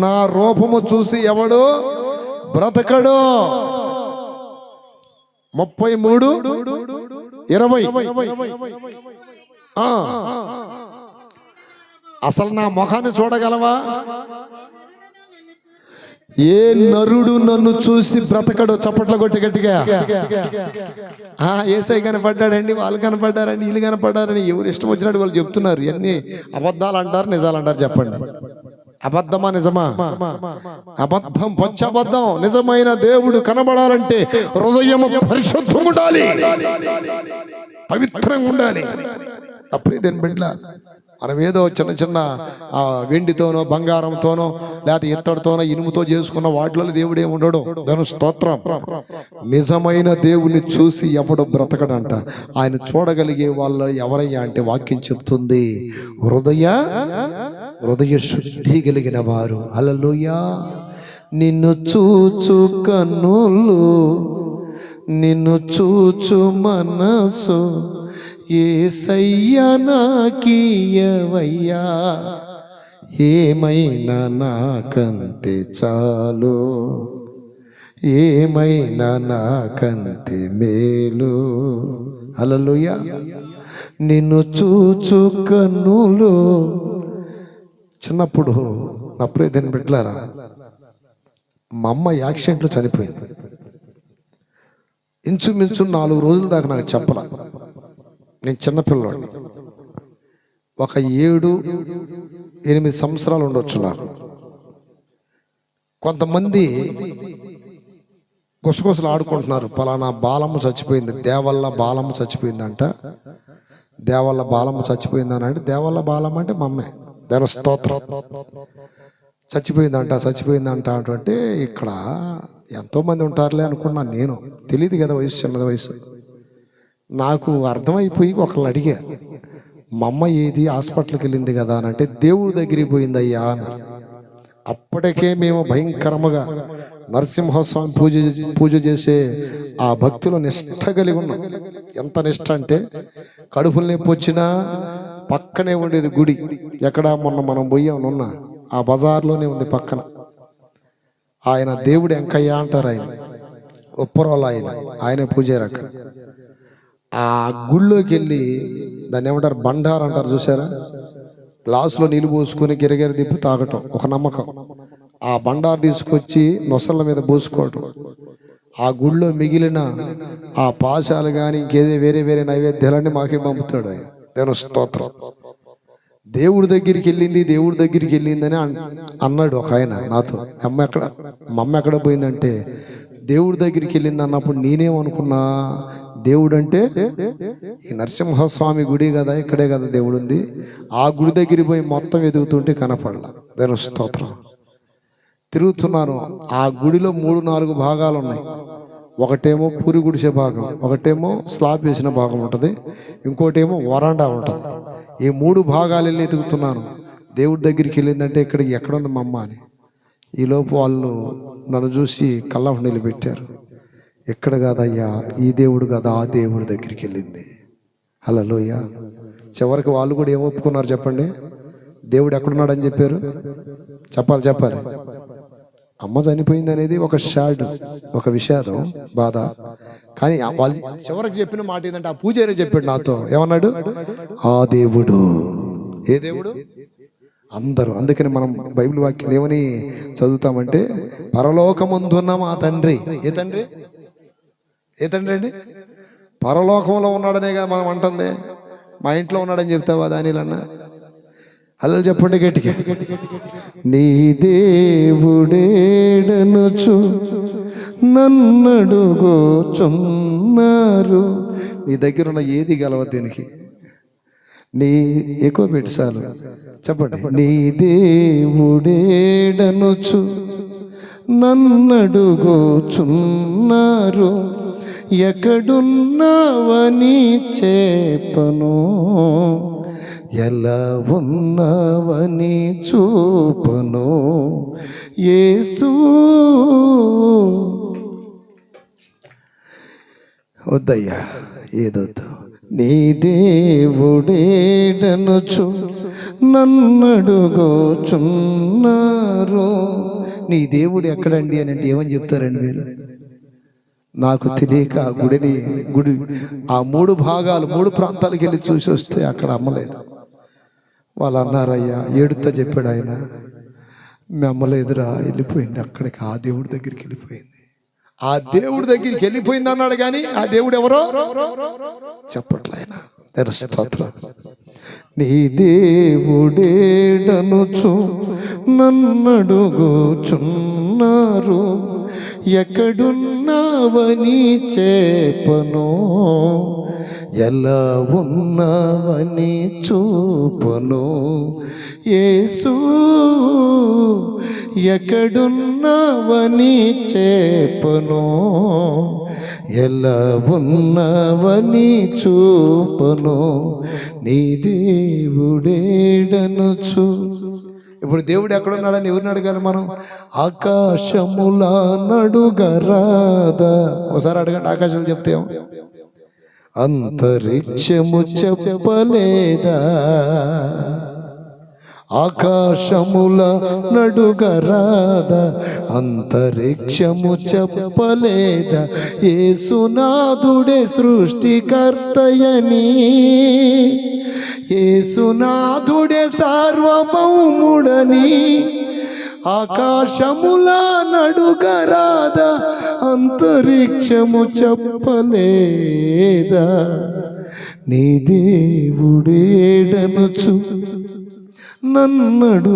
నా రూపము చూసి ఎవడు బ్రతకడు. 33:20. అసలు నా ముఖాన్ని చూడగలవా? ఏ నరుడు నన్ను చూసి బ్రతకడు. చప్పట్ల కొట్టి గట్టిగా. యేసయ్య కనపడ్డాడండి, వాళ్ళు కనపడ్డారండి, వీళ్ళు కనపడ్డారని ఎవరు ఇష్టం వచ్చినట్టు వాళ్ళు చెప్తున్నారు. ఇవన్నీ అబద్ధాలు అంటారు, నిజాలు అంటారు. చెప్పండి, అబద్ధమా నిజమా? అబద్ధం, పచ్చి అబద్ధం. నిజమైన దేవుడు కనబడాలంటే హృదయము పరిశుద్ధం ఉండాలి, పవిత్రంగా ఉండాలి. అప్పుడే దేని బిడ్డ మనం ఏదో చిన్న చిన్న వెండితోనో బంగారంతోనో లేకపోతే ఇత్తడితోనో ఇనుముతో చేసుకున్న వాటిలో దేవుడే ఉండడు. దాని స్తోత్రం. నిజమైన దేవుని చూసి ఎవడు బ్రతకడంట. ఆయన చూడగలిగే వాళ్ళు ఎవరయ్యా అంటే వాక్యం చెప్తుంది, హృదయ శుద్ధి కలిగిన వారు. హల్లెలూయా. నిన్ను చూచు కన్నులు, నిన్ను చూచు మనసు, యేసయ్యా నాకియ్యవయ్యా, ఏమైనా నాకంతే చాలు, ఏమైనా నాకంతే మేలు. హల్లెలూయా. నిన్ను చూచు కన్నులు. చిన్నప్పుడు నా ప్రియదని బిడ్డలారా, మా అమ్మ యాక్సిడెంట్లో చనిపోయింది. ఇంచుమించు 4 రోజుల దాకా నాకు చెప్పలా. నేను చిన్నపిల్లవాడిని, ఒక 7-8 సంవత్సరాలు ఉండొచ్చు నాకు. కొంతమంది గుసగుసలు ఆడుకుంటున్నారు, పలానా బాలమ్మ చచ్చిపోయింది, దేవల్ల బాలమ్మ చచ్చిపోయిందంట, దేవల్ల బాలమ్మ చచ్చిపోయిందని. అంటే దేవల్ల బాలమ్మ అంటే మా అమ్మే. దేవ స్తోత్రం. చచ్చిపోయిందంట అంటే ఇక్కడ ఎంతోమంది ఉంటారులే అనుకున్నాను నేను. తెలియదు కదా, వయసు చిన్నది వయసు. నాకు అర్థమైపోయి ఒకళ్ళు అడిగా, మా అమ్మ ఏది హాస్పిటల్కి వెళ్ళింది కదా అని. అంటే దేవుడి దగ్గరికి పోయిందయ్యా అని. అప్పటికే మేము భయంకరముగా నరసింహస్వామి పూజ చేసే ఆ భక్తులు నిష్ఠ కలిగి ఉన్నాం. ఎంత నిష్ఠ అంటే కడుపులు నొప్పి వచ్చినా పక్కనే ఉండేది గుడి. ఎక్కడ మొన్న మనం పోయామనున్నా ఆ బజార్లోనే ఉంది పక్కన. ఆయన దేవుడు వెంకయ్య అంటారు, ఆయన ఉప్పరోళ్ళు, ఆయనే పూజారు అక్కడ. ఆ గుళ్ళోకి వెళ్ళి దాన్ని ఏమంటారు, బండారు అంటారు చూసారా, గ్లాసులో నీళ్ళు పోసుకొని గిరగిర తిప్పి తాగటం ఒక నమ్మకం. ఆ బండారు తీసుకొచ్చి నొసళ్ళ మీద పోసుకోవటం. ఆ గుళ్ళో మిగిలిన ఆ పాశాలు కానీ ఇంకేదో వేరే వేరే నైవేద్యాలన్నీ మాకే పంపుతాడు ఆయన. దేని స్తోత్రం. దేవుడి దగ్గరికి వెళ్ళిందని అన్నాడు ఒక ఆయన నాతో. మా అమ్మ ఎక్కడ పోయిందంటే దేవుడి దగ్గరికి వెళ్ళింది అన్నప్పుడు నేనేమనుకున్నా, దేవుడు అంటే ఈ నరసింహస్వామి గుడి కదా, ఇక్కడే కదా దేవుడు ఉంది. ఆ గుడి దగ్గరికి పోయి మొత్తం ఎదుగుతుంటే కనపడలా. దేని స్తోత్రం. తిరుగుతున్నాను. ఆ గుడిలో 3-4 భాగాలు ఉన్నాయి. ఒకటేమో పూరి గుడిసే భాగం, ఒకటేమో స్లాబ్ వేసిన భాగం ఉంటుంది, ఇంకోటేమో వరాండా ఉంటుంది. ఈ 3 భాగాలు వెళ్ళి ఎదుగుతున్నాను. దేవుడి దగ్గరికి వెళ్ళిందంటే ఇక్కడికి ఎక్కడుంది మా అమ్మ అని. ఈలోపు వాళ్ళు నన్ను చూసి కళ్ళ నీళ్ళు పెట్టారు. ఎక్కడ కాదయ్యా, ఈ దేవుడు కదా, ఆ దేవుడి దగ్గరికి వెళ్ళింది. హల్లెలూయా. చివరికి వాళ్ళు కూడా ఏం ఒప్పుకున్నారు చెప్పండి? దేవుడు ఎక్కడున్నాడని చెప్పారు. చెప్పాలి. అమ్మ చనిపోయింది అనేది ఒక షాడ్, ఒక విషాదం, బాధ. కానీ వాళ్ళు చివరికి చెప్పిన మాట ఏంటంటే, ఆ పూజారి చెప్పాడు నాతో, ఏమన్నాడు? ఆ దేవుడు. ఏ దేవుడు? అందరూ. అందుకని మనం బైబిల్ వాక్యం ఏమని చదువుతామంటే, పరలోకమందున్న మా తండ్రి. ఏ తండ్రి అండి? పరలోకంలో ఉన్నాడనే కదా మనం అంటుంది. మా ఇంట్లో ఉన్నాడని చెప్తావా దానిలన్నా? హల్లెలూయా చెప్పండి గట్టిగా. నీ దేవుడేడనుచు నన్నడుగోచున్నారు. నీ దగ్గర ఉన్న ఏది గలవ దీనికి? నీ ఎక్కువ పెట్టి చాలు చెప్పండి. నీ దేవుడేడనుచు నన్నడుగుచున్నారు, ఎక్కడున్నావని చెప్పను, ఎలా ఉన్నావని చూపను. యేసు వద్దయ్యా, ఏదొద్దు. నీ దేవుడేడనుచు నన్నడుగుచున్నారు. నీ దేవుడు ఎక్కడండి అని అంటే ఏమని చెప్తారండి మీరు? నాకు తెలియక గుడి ఆ 3 భాగాలు 3 ప్రాంతాలకు వెళ్ళి చూసి వస్తే అక్కడ అమ్మలేదు. వాళ్ళు అన్నారయ్యా, ఏడుతో చెప్పాడు ఆయన, మీ అమ్మలేదురా, వెళ్ళిపోయింది అక్కడికి, ఆ దేవుడి దగ్గరికి వెళ్ళిపోయింది. ఆ దేవుడి దగ్గరికి వెళ్ళిపోయింది అన్నాడు, కానీ ఆ దేవుడు ఎవరో చెప్పట్లే ఆయన. నీ దేవుడేడనుచు నన్నడుగుచున్నారు, ఎక్కడున్నావని చెప్పను, ఎలా ఉన్నావని చూపను. యేసు ఎక్కడున్నావని చెప్పను, ఎలా ఉన్నావని చూపను. నీ దేవుడేడనుచు. ఇప్పుడు దేవుడు ఎక్కడున్నాడని ఎవరిని అడగాలి మనం? ఆకాశములా నడుగరాదా. ఒకసారి అడగండి, ఆకాశాలు చెప్తాం. అంతరిక్షము చెప్పలేదా? ఆకాశముల నడుగరాదా, అంతరిక్షము చెప్పలేదా? యేసునాథుడే సృష్టికర్తయని, యేసునాథుడే సార్వభౌముడని. ఆకాశముల నడుగరాదా, అంతరిక్షము చెప్పలేదా? నీ దేవుడేడనుచు నన్నడుగుచున్నారు,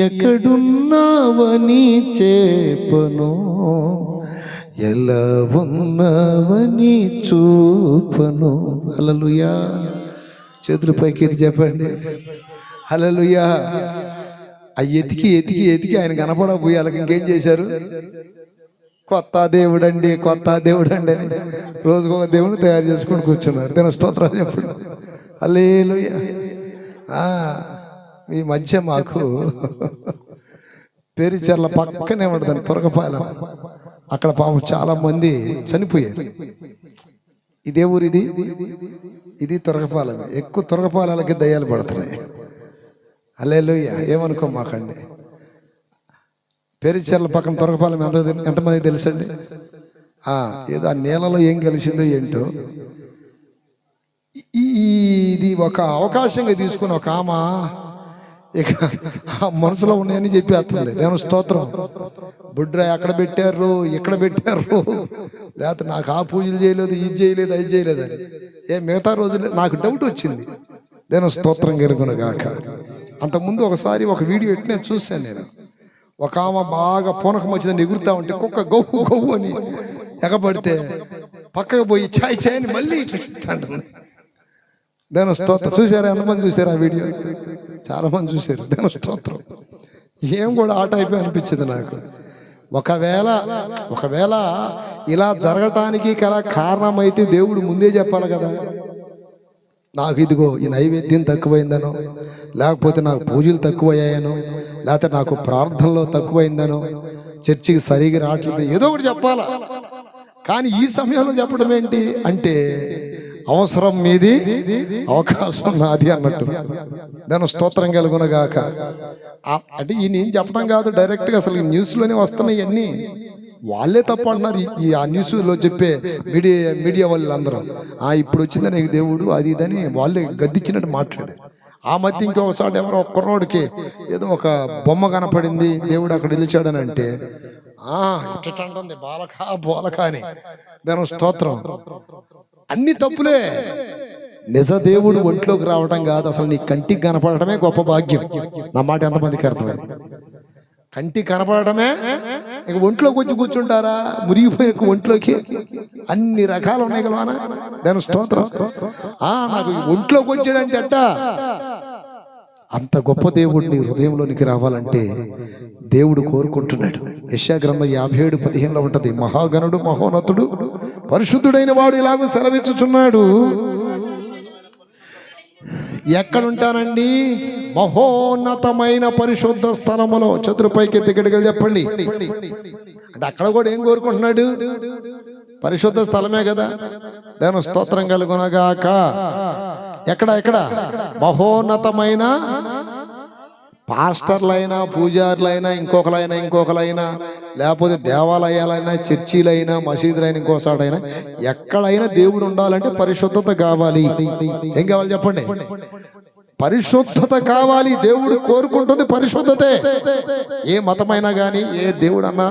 ఎక్కడున్నావని చెప్పను, ఎలా ఉన్నావని చూపను. హల్లెలూయా. చేతులు పైకి ఎత్తి చెప్పండి, హల్లెలూయా. ఎతికి ఎతికి ఎతికి ఆయన కనపడబోయి వాళ్ళకి ఇంకేం చేశారు? కొత్త దేవుడండి, కొత్త దేవుడండి అని రోజుకొక దేవుని తయారు చేసుకుని కూర్చున్నారు. దీని స్తోత్రాలు చెప్పండి, హల్లెలూయా. ఈ మధ్య మాకు పేరుచెర్ల పక్కనే ఉంటుంది తురకపాలెం, అక్కడ పాపం చాలా మంది చనిపోయారు. ఇదే ఊరు, ఇది తురకపాలెమే. ఎక్కువ తురకపాలెలకి దయ్యాలు పడుతున్నాయి. హల్లెలూయా. ఏమనుకో మాకండి. పేరుచెర్ల పక్కన తురకపాలెం ఎంతమంది తెలుసండి? ఏదో ఆ నీళ్ళలో ఏం కలిసిందో ఏంటో. ఇది ఒక అవకాశంగా తీసుకుని ఒక ఆమె ఇక మనసులో ఉన్నాయని చెప్పేస్తుంది. దేవుని స్తోత్రం. బుడ్రా ఎక్కడ పెట్టారు, ఇక్కడ పెట్టారు, లేకపోతే నాకు ఆ పూజలు చేయలేదు, ఇది చేయలేదు, అది చేయలేదు అని మిగతా రోజులు నాకు డౌట్ వచ్చింది. దేవుని స్తోత్రం కలుగునుగాక. అంతకుముందు ఒకసారి ఒక వీడియో ఎట్టి నేను చూశాను. నేను ఒక ఆమె బాగా పూనకం వచ్చిందని ఎగురుతా ఉంటే కుక్క గవ్వు గవ్వు అని ఎగబడితే పక్కకు పోయి ఛాయ్ ఛాయ్ అని మళ్ళీ అంటుంది. దేవుని స్తోత్రం. చూసారా? ఎంతమంది చూసారు ఆ వీడియో? చాలా మంది చూశారు. దేవుని స్తోత్రం. ఏం కూడా ఆట అయిపోయి అనిపించింది నాకు. ఒకవేళ ఇలా జరగటానికి కారణమైతే దేవుడు ముందే చెప్పాలి కదా. నాకు ఇదిగో ఈ నైవేద్యం తక్కువైందనో, లేకపోతే నాకు పూజలు తక్కువయ్యాయనో, లేకపోతే నాకు ప్రార్థనలో తక్కువైందనో, చర్చికి సరిగా రావట్లేదు, ఏదో ఒకటి చెప్పాలా. కానీ ఈ సమయంలో చెప్పడం ఏంటి అంటే అవసరం మీది, అవకాశం నాది అన్నట్టు. దాని స్తోత్రం కలుగునగాక. అంటే ఈయన ఏం చెప్పడం కాదు, డైరెక్ట్గా అసలు న్యూస్లోనే వస్తున్నాయి అన్నీ. వాళ్ళే తప్పు అంటున్నారు. ఆ న్యూస్లో చెప్పే మీడియా వాళ్ళు అందరూ ఇప్పుడు వచ్చిందని నీకు దేవుడు అది ఇదని వాళ్ళే గద్దిచ్చినట్టు మాట్లాడారు. ఆ మధ్య ఇంకొకసారి ఎవరో కుర్రోడికి ఏదో ఒక బొమ్మ కనపడింది, దేవుడు అక్కడ నిలిచాడని అంటే ఇట్టంటుంది బోలక అని. దాని స్తోత్రం. అన్ని తప్పులే. నిజ దేవుడు ఒంట్లోకి రావడం కాదు, అసలు నీ కంటికి కనపడటమే గొప్ప భాగ్యం. నా మాట ఎంతమందికి అర్థమైంది? కంటికి కనపడటమే. ఇంక ఒంట్లోకి వచ్చి కూర్చుంటారా? మురిగిపోయిన ఒంట్లోకి అన్ని రకాలు ఉన్నాయి కదా. నేను స్తోత్రం. నాకు ఒంట్లోకి వచ్చాడంటే అట్ట అంత గొప్ప దేవుడిని హృదయంలోనికి రావాలంటే దేవుడు కోరుకుంటున్నాడు. యెషయా గ్రంథం 57:15 ఉంటది, మహాగణుడు మహోన్నతుడు పరిశుద్ధుడైన వాడు ఇలాగూ సెలవిచ్చుచున్నాడు, ఎక్కడుంటానండి? మహోన్నతమైన పరిశుద్ధ స్థలములో. చతురుపైకి ఎత్తి గడిగలు చెప్పండి. అంటే అక్కడ కూడా ఏం కోరుకుంటున్నాడు? పరిశుద్ధ స్థలమే కదా. నేను స్తోత్రం కలుగునగాక. ఎక్కడ మహోన్నతమైన పాస్టర్లైనా, పూజారులైనా, ఇంకొకలైనా లేకపోతే దేవాలయాలైనా, చర్చీలైనా, మసీదులైనా, ఇంకోసాడైనా ఎక్కడైనా దేవుడు ఉండాలంటే పరిశుద్ధత కావాలి. ఏం కావాలి చెప్పండి? పరిశుద్ధత కావాలి. దేవుడు కోరుకుంటుంది పరిశుద్ధతే. ఏ మతమైనా కానీ, ఏ దేవుడు అన్నా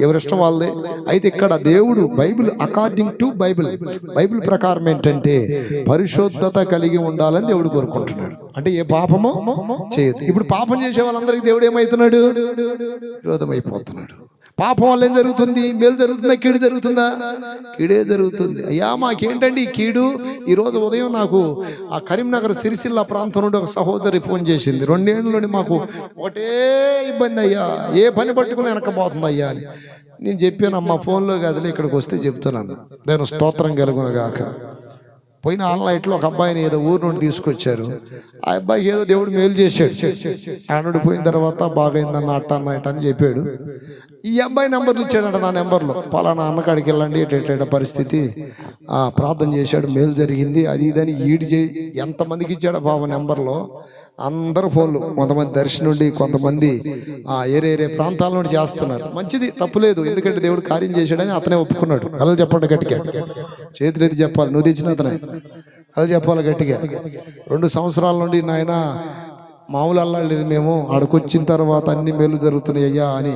ఎవరిష్టం వాళ్ళదే. అయితే ఇక్కడ దేవుడు బైబిల్ అకార్డింగ్ టు బైబిల్ ప్రకారం ఏంటంటే పరిశుద్ధత కలిగి ఉండాలని దేవుడు కోరుకుంటున్నాడు. అంటే ఏ పాపము చేయదు. ఇప్పుడు పాపం చేసే వాళ్ళందరికీ దేవుడు ఏమవుతున్నాడు? విరోధమైపోతున్నాడు. పాపం వల్ల ఏం జరుగుతుంది? మేలు జరుగుతుందా? కీడు జరుగుతుందా? కీడే జరుగుతుంది. అయ్యా మాకేంటండి ఈ కీడు? ఈరోజు ఉదయం నాకు ఆ కరీంనగర్ సిరిసిల్ల ప్రాంతం నుండి ఒక సహోదరి ఫోన్ చేసింది. 2 ఏళ్ళలోని మాకు ఒకటే ఇబ్బంది అయ్యా, ఏ పని పట్టుకుని వెనకపోతుంది అయ్యా అని. నేను చెప్పాను, అమ్మ ఫోన్లో కాదులే, ఇక్కడికి వస్తే చెప్తున్నాను. నేను స్తోత్రం కలుగునగాక. పోయిన ఆన్లైట్లో ఒక అబ్బాయిని ఏదో ఊరు నుండి తీసుకొచ్చారు. ఆ అబ్బాయికి ఏదో దేవుడు మేలు చేశాడు. ఆనుడు పోయిన తర్వాత బాగైందన్న అట్ట అని చెప్పాడు. ఈ అబ్బాయి నెంబర్లు ఇచ్చాడంట, నా నెంబర్లో. పలానా అన్నకాడికి వెళ్ళండి, ఎట పరిస్థితి, ప్రార్థన చేశాడు, మేలు జరిగింది, అది ఇదని ఈడు ఎంతమందికి ఇచ్చాడో బాబు నెంబర్లో. అందరు ఫోన్లు, కొంతమంది దర్శనం నుండి, కొంతమంది ఏరే ప్రాంతాల నుండి చేస్తున్నారు. మంచిది, తప్పులేదు, ఎందుకంటే దేవుడు కార్యం చేశాడని అతనే ఒప్పుకున్నాడు. అలా చెప్పండి గట్టిగా, చేతులు ఎత్తి చెప్పాలి. నువ్వు తెచ్చిన అతనే అలా చెప్పాలి గట్టిగా. 2 సంవత్సరాల నుండి నాయన మామూలు అల్లాడలేదు, మేము ఆడకొచ్చిన తర్వాత అన్ని మేలు జరుగుతున్నాయి అయ్యా అని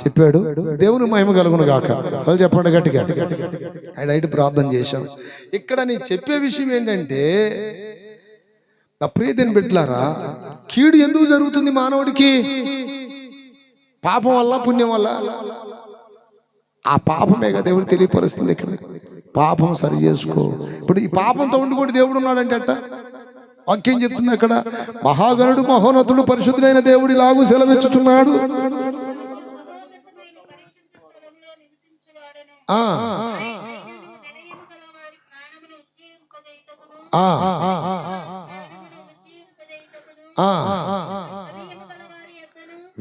చెప్పాడు. దేవుని మహిమ కలుగును గాక. వాళ్ళు చెప్పండి గట్టిగా. ఆయన ప్రార్థన చేశాం. ఇక్కడ నేను చెప్పే విషయం ఏంటంటే, నా ప్రియతని బిడ్డలారా, కీడు ఎందుకు జరుగుతుంది మానవుడికి? పాపం వల్ల, పుణ్యం వల్ల. ఆ పాపమేగా దేవుడు తెలియపరుస్తుంది. ఇక్కడ పాపం సరి చేసుకో. ఇప్పుడు ఈ పాపంతో ఉండి కూడా దేవుడు ఉన్నాడంటే అట్ట వాక్యం చెప్తుంది అక్కడ, మహాగణుడు మహోన్నతుడు పరిశుద్ధుడైన దేవుడు ఇలాగూ సెలవిచ్చుచున్నాడు.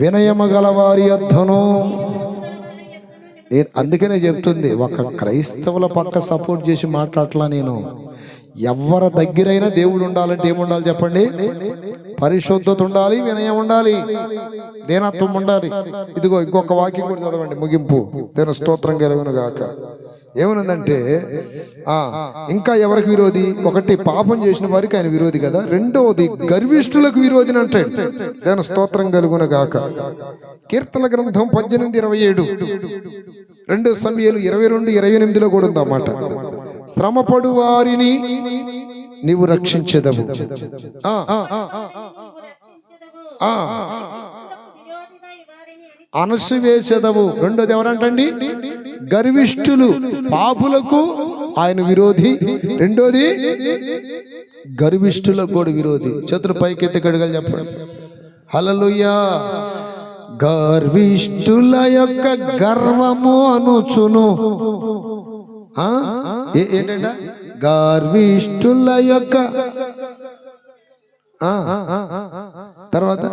వినయము గలవారి యొద్దను. అందుకనే చెప్తుంది, ఒక క్రైస్తవుల పక్క సపోర్ట్ చేసి మాట్లాడట్లా నేను. ఎవరి దగ్గరైనా దేవుడు ఉండాలంటే ఏముండాలి చెప్పండి? పరిశుద్ధత ఉండాలి, వినయం ఉండాలి, దీనత్వం ఉండాలి. ఇదిగో ఇంకొక వాక్యం కూడా చదవండి, ముగింపు. దేవుని స్తోత్రం కలుగును గాక. ఏమనుందంటే, ఇంకా ఎవరికి విరోధి? ఒకటి, పాపం చేసిన వారికి ఆయన విరోధి కదా. రెండవది, గర్విష్ఠులకు విరోధిని అంటాడు. దేవుని స్తోత్రం కలుగును గాక. కీర్తన గ్రంథం 18:27, 2 సమూయేలు 22:28 కూడా ఉందన్నమాట. శ్రమపడు వారిని నీవు రక్షించెదవు, అణసివేసెదవు. రెండోది ఎవరంటండి? గర్విష్ఠులు, పాపులకు ఆయన విరోధి. రెండోది, గర్విష్ఠులకు కూడా విరోధి. చేతులు పైకెత్తి గడగలు చెప్పండి. హల్లెలూయా. గర్విష్ఠుల యొక్క గర్వము అనుచును. ఏంటంట? గర్విష్ఠుల యొక్క తర్వాత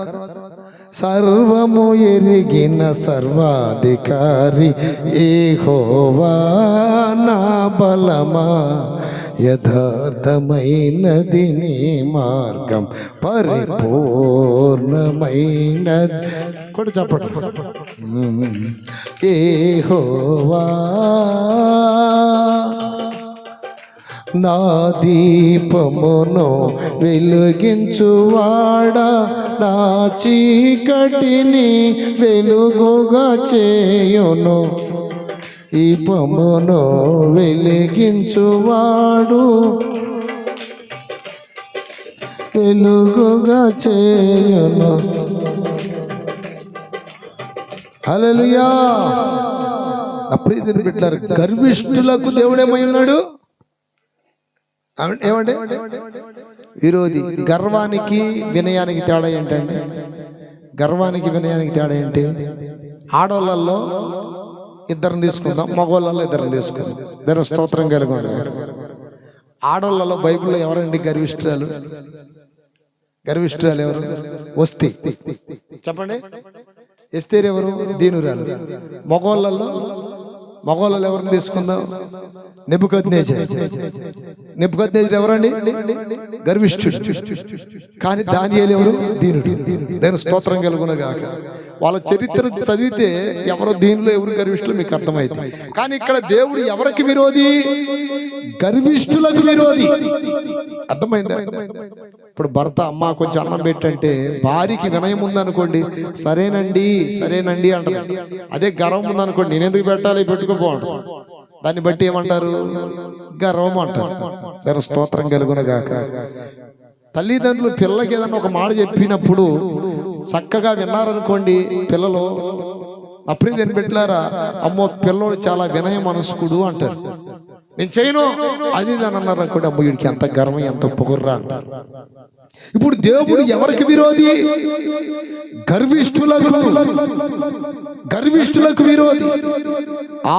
సర్వము ఎరిగిన సర్వాధికారి యెహోవా నా బలమా, యథార్థమైనది నీ మార్గం, పరిపూర్ణమైనది కూడా చెప్పండి. యెహోవా నా దీపమును వెలిగించువాడా, నా చీకటిని వెలుగుగా చేయును. దీపమును వెలిగించువాడు వెలుగుగా చేయును. హల్లెలూయా. నా ప్రియమైన బిడ్డలారా, గర్విష్ఠులకు దేవుడేమై ఉన్నాడు? ఏమంటే విరోధి. గర్వానికి వినయానికి తేడా ఏంటంటే, గర్వానికి వినయానికి తేడా ఏంటి? ఆడవాళ్ళల్లో ఇద్దరిని తీసుకుందాం, మగవాళ్ళల్లో ఇద్దరిని తీసుకుందాం. దాని స్తోత్రం కలుగును. ఆడవాళ్ళలో బైబిల్లో ఎవరండి గర్విష్ఠురాలు? గర్విష్ఠురాలు ఎవరు? వస్తే చెప్పండి. ఎస్తేరు ఎవరు? దీనురాలు. మగవాళ్ళల్లో ఎవరిని తీసుకుందాం? నెబుకద్నెజరు. నెబుకద్నెజరు ఎవరండి? గర్విష్ఠుడు. కానీ దానియేలు ఎవరు? దీనుడు. దాని స్తోత్రం కలుగును గాక. వాళ్ళ చరిత్ర చదివితే ఎవరో దీనిలో ఎవరు గర్విష్ఠులు మీకు అర్థమైంది. కానీ ఇక్కడ దేవుడు ఎవరికి విరోధి? గర్విష్ఠులకు విరోధి. అర్థమైందా? ఇప్పుడు భర్త అమ్మ కొంచెం అన్నం పెట్టంటే భార్యకి వినయం ఉందనుకోండి, సరేనండి సరేనండి అంటారు. అదే గర్వం ఉందనుకోండి, నేను ఎందుకు పెట్టాలి, పెట్టుకోపోండి. దాన్ని బట్టి ఏమంటారు? గర్వం అంటారు. సరే, స్తోత్రం కలుగును గాక. తల్లిదండ్రులు పిల్లలకి ఏదన్నా ఒక మాట చెప్పినప్పుడు చక్కగా విన్నారనుకోండి, పిల్లలు అప్పుడే నేను పెట్టారా, అమ్మో పిల్లలు చాలా వినయ మనస్కుడు అంటారు. నేను చేయను అది అని అన్నారు అనుకోండి, అమ్మ వీడికి ఎంత గర్వం, ఎంత పొగుర్రా అంటారు. ఇప్పుడు దేవుడు ఎవరికి విరోధి? గర్విష్ఠులకు విరోధి.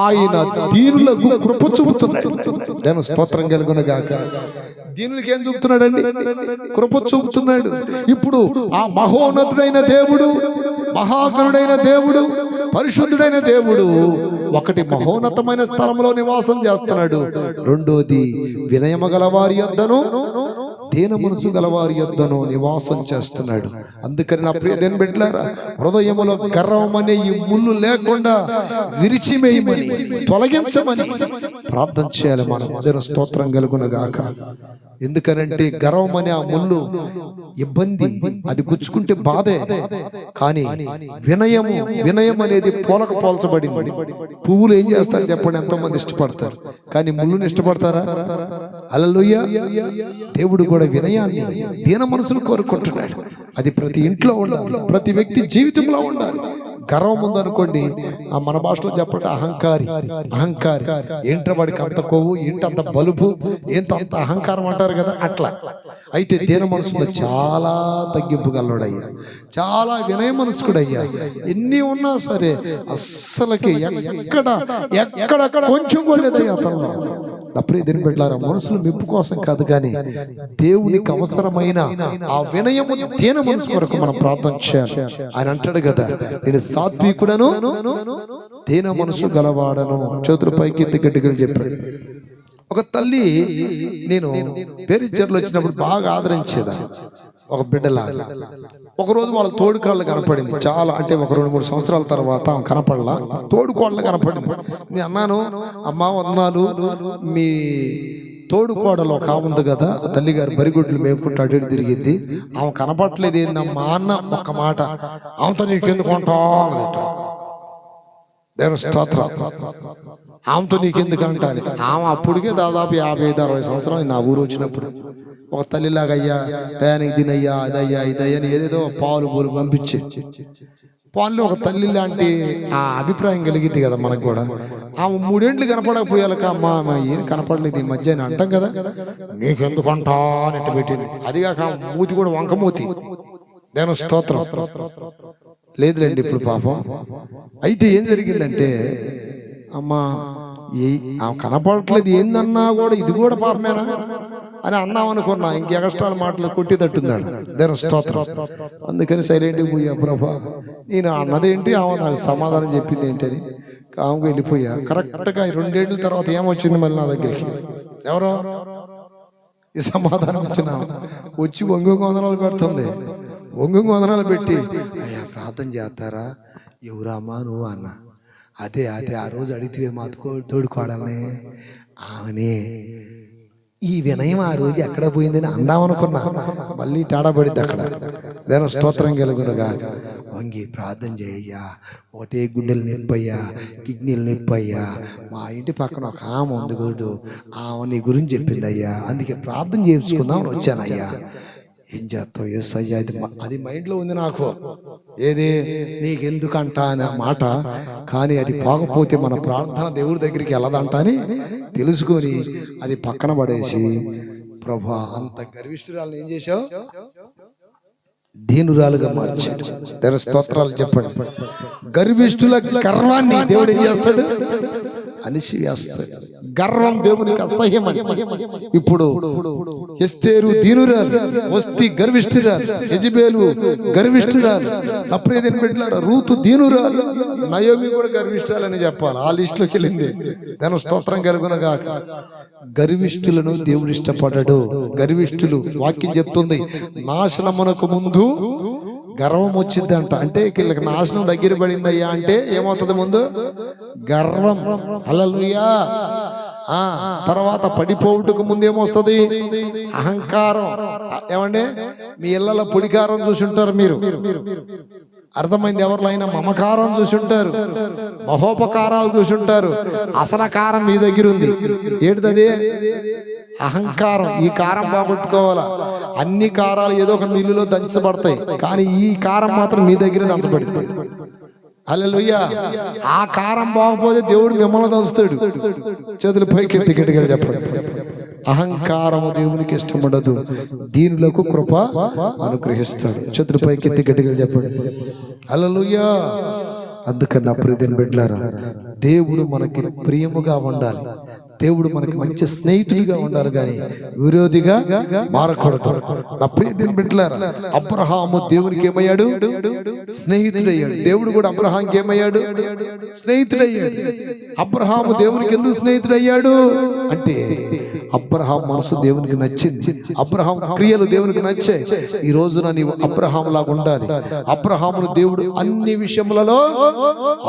ఆయన దీనులకు కృప చూపుతున్నాడు. దాని స్తోత్రం కలుగును గాక. దీనులకి ఏం చూపుతున్నాడండి? కృప చూపుతున్నాడు. ఇప్పుడు ఆ మహోన్నతుడైన దేవుడు, మహాగణుడైన దేవుడు, పరిశుద్ధుడైన దేవుడు ఒకటి మహోన్నతమైన స్థలంలో నివాసం చేస్తున్నాడు. రెండోది వినయము గలవారి యొద్దను దీన మనసు గలవారి యొద్దను నివాసం చేస్తున్నాడు. అందుకని నా ప్రియ దేవుని బిడ్డలారా, హృదయములో గర్వం అనే ఈ ముళ్ళు లేకుండా విరిచివేయమని, తొలగించమని ప్రార్థన చేయాలి మనం. దేవుని స్తోత్రం కలుగును గాక. ఎందుకనంటే గర్వం అనే ఆ ముళ్ళు ఇబ్బంది, అది గుచ్చుకుంటే బాధే. కానీ వినయం అనేది పోలక పోల్చబడింది. పువ్వులు ఏం చేస్తారు చెప్పండి? ఎంతో మంది ఇష్టపడతారు, కానీ ముళ్ళుని ఇష్టపడతారా? హల్లెలూయా. దేవుడు కూడా వినయాన్ని, దీన మనసును కోరుకుంటున్నాడు. అది ప్రతి ఇంట్లో ఉండాలి, ప్రతి వ్యక్తి జీవితంలో ఉండాలి. గర్వం ఉందనుకోండి, ఆ మన భాషలో చెప్పండి, అహంకారి. ఏంట్రా వాడికి అంత కొవ్వు, ఏంటంత బలుపు, ఏంత అంత అహంకారం అంటారు కదా, అట్లా. అయితే దీన మనసులో చాలా తగ్గింపు గలవాడయ్యా, చాలా వినయ మనసుకుడయ్యా. ఎన్ని ఉన్నా సరే అస్సలకి ఎక్కడ కొంచెం కూడా లేదయ్యా అతను. నా ప్రియ దేవుని బిడ్డలారా, మనుషులు మెప్పు కోసం కాదు, కానీ దేవునికి అవసరమైన ఆ వినయము, దీన మనసు కొరకు మనం ప్రార్థన చేయాలి. ఆయన అంటాడు కదా, నేను సాత్వికుడను దీన మనసు గలవాడను. చేతుల పైకి ఎత్తి గట్టిగా చెప్పాడు. ఒక తల్లి, నేను పేరిచర్లు వచ్చినప్పుడు బాగా ఆదరించేదా ఒక బిడ్డలాగా. ఒకరోజు వాళ్ళ తోడుకాళ్ళు కనపడింది. చాలా అంటే ఒక 2-3 సంవత్సరాల తర్వాత కనపడలా, తోడుకోళ్ళు కనపడింది. నేను అన్నాను, అమ్మా వందనాలు, మీ తోడుకోడలు ఒక ఉంది కదా, తల్లి గారు బరిగొడ్లు మేపుకుంటూ అటు తిరిగింది, ఆమె కనపడట్లేదు ఏందమ్మా అన్న ఒక్క మాట. ఆమెతో నీకెందుకు ఉంటావు? దేవుని స్తోత్రం. ఆమెతో నీకెందుకు అంటాలి? ఆమె అప్పటికే దాదాపు 55-60 సంవత్సరాలు నా ఊరు వచ్చినప్పుడు. ఒక తల్లిలాగా, అయ్యా టయానికి తినయ్యా, అదయ్యా ఇదయ్యా అని ఏదేదో పాలు పంపించే పాలు. ఒక తల్లి లాంటి ఆ అభిప్రాయం కలిగింది కదా మనకు కూడా. ఆమె 3 ఏండ్లు కనపడకపోయాక, అమ్మా ఏం కనపడలేదు ఈ మధ్య అని అంటాం కదా, నీకెందుకు అంటా అని ఎట్టు పెట్టింది. అదిగాక మూతి కూడా వంకమూతి. నేను స్తోత్రం. లేదులేండి ఇప్పుడు పాపం. అయితే ఏం జరిగిందంటే, అమ్మా ఆమె కనపడట్లేదు ఏందన్నా కూడా, ఇది కూడా పాపమేనా అని అన్నాం అనుకున్నా. ఇంక ఎక్స్ట్రా మాటలు కొట్టిదట్టుందాడు. దేని స్తోత్రం. అందుకని సైలెంట్గా పోయా, ప్రభా నేను అన్నదేంటి, ఆమె నాకు సమాధానం చెప్పింది ఏంటి అని ఆమెకు వెళ్ళిపోయా. కరెక్ట్గా 2 ఏళ్ళ తర్వాత ఏమొచ్చింది మళ్ళీ నా దగ్గరికి, ఎవరో ఈ సమాధానం వచ్చిన వచ్చి వంగు వందనాలు పెడుతుంది. వంగు వందనాలు పెట్టి, అయ్యా ప్రార్థన చేస్తారా? ఎవరమ్మా నువ్వు అన్న. అదే ఆ రోజు అడిగితే మా తోడుకోవడాలని ఆమెనే. ఈ వినయం ఆ రోజు ఎక్కడ పోయిందని అందామనుకున్నా, మళ్ళీ తేడా పడింది అక్కడ. నేను స్తోత్రం కలుగునుగా. వంగి ప్రార్థన చేయయ్యా, ఒకటే గుండెలు నొప్పయ్యా, కిడ్నీలు నొప్పయ్యా. మా ఇంటి పక్కన ఒక ఆమె ఉంది గురుడు, ఆమె నీ గురించి చెప్పింది అయ్యా, అందుకే ప్రార్థన చేసుకుందామని వచ్చానయ్యా. ఏం చేస్తావు? ఎస్ అయ్యా, అది మైండ్లో ఉంది నాకు. ఏది నీకెందుకంట అనే మాట, కానీ అది పోకపోతే మన ప్రార్థన దేవుడి దగ్గరికి వెళ్ళదంట అని తెలుసుకొని అది పక్కన పడేసి ప్రభా అంత గర్విష్ఠురాలను ఏం చేశావు? దీనురాలుగా మార్చాడు. నేను స్తోత్రాలు చెప్పండి. గర్విష్ఠుల గర్వాన్ని దేవుడు ఏం చేస్తాడు? అణిచివేస్తాడు. గర్వం దేవునికి అసహ్యమని. ఇప్పుడు ఎస్తేరు దీనురాలు, వస్తి గర్విష్ఠురాలు, యెజబెలు గర్విష్ఠురాలు, నా ప్రియ దేవుని బిడ్డలారా రూతు దీనురాలు, నయోమి కూడా గర్విష్ఠురాలని చెప్పాలి. ఆ లిస్టులోకి వెళ్ళింది. దాని స్తోత్రం కలుగునగాక. గర్విష్ఠులను దేవుడు ఇష్టపడడు. గర్విష్ఠులు, వాక్యం చెప్తుంది, నాశనమునకు ముందు గర్వం వచ్చిందంట. అంటే వీళ్ళకి నాశనం దగ్గర పడిందయ్యా అంటే ఏమవుతుంది? ముందు గర్వం. హల్లెలూయా. తర్వాత పడిపోవుటకు ముందు ఏమొస్తుంది? అహంకారం. ఏమండి, మీ ఇళ్లలో పొడికారం చూసి ఉంటారు మీరు, అర్థమైంది? ఎవరిలో అయినా మమకారం చూసి ఉంటారు, మహోపకారాలు చూసి ఉంటారు. అసనకారం మీ దగ్గర ఉంది. ఏంటిది? అహంకారం. ఈ కారం బాగొట్టుకోవాలా. అన్ని కారాలు ఏదో ఒక మిల్లులో దంచబడతాయి, కానీ ఈ కారం మాత్రం మీ దగ్గర దంచబడుతుంది. హల్లెలూయా. ఆ కారం బాగపోతే దేవుడు మిమ్మల్ని దంచుతాడు. చేతులు పైకి ఎత్తి గట్టిగా చెప్పండి. అహంకారము దేవునికి ఇష్టపడదు, దీనులకు కృప అనుగ్రహిస్తాడు. చేతులు పైకి ఎత్తి గట్టిగా చెప్పండి. హల్లెలూయా. అందుకని నా ప్రియ దేవుని బిడ్డలారా, దేవుడు మనకి ప్రియముగా ఉండాలి. దేవుడు మనకి మంచి స్నేహితుడిగా ఉండాలి, కానీ విరోధిగా మారకూడదు. నా ప్రియ దేవుని బిడ్డలారా, అబ్రహాము దేవునికి ఏమయ్యాడు? స్నేహితుడయ్యాడు. దేవుడు కూడా అబ్రహాంకి ఏమయ్యాడు? స్నేహితుడయ్యాడు. అబ్రహాము దేవునికి ఎందుకు స్నేహితుడయ్యాడు అంటే అబ్రహాం మనసు దేవునికి నచ్చింది. అబ్రహాం క్రియలు దేవునికి నచ్చాయి. ఈ రోజున నీవు అబ్రహాం లాగా ఉండాలి. అబ్రహామును దేవుడు అన్ని విషయములలో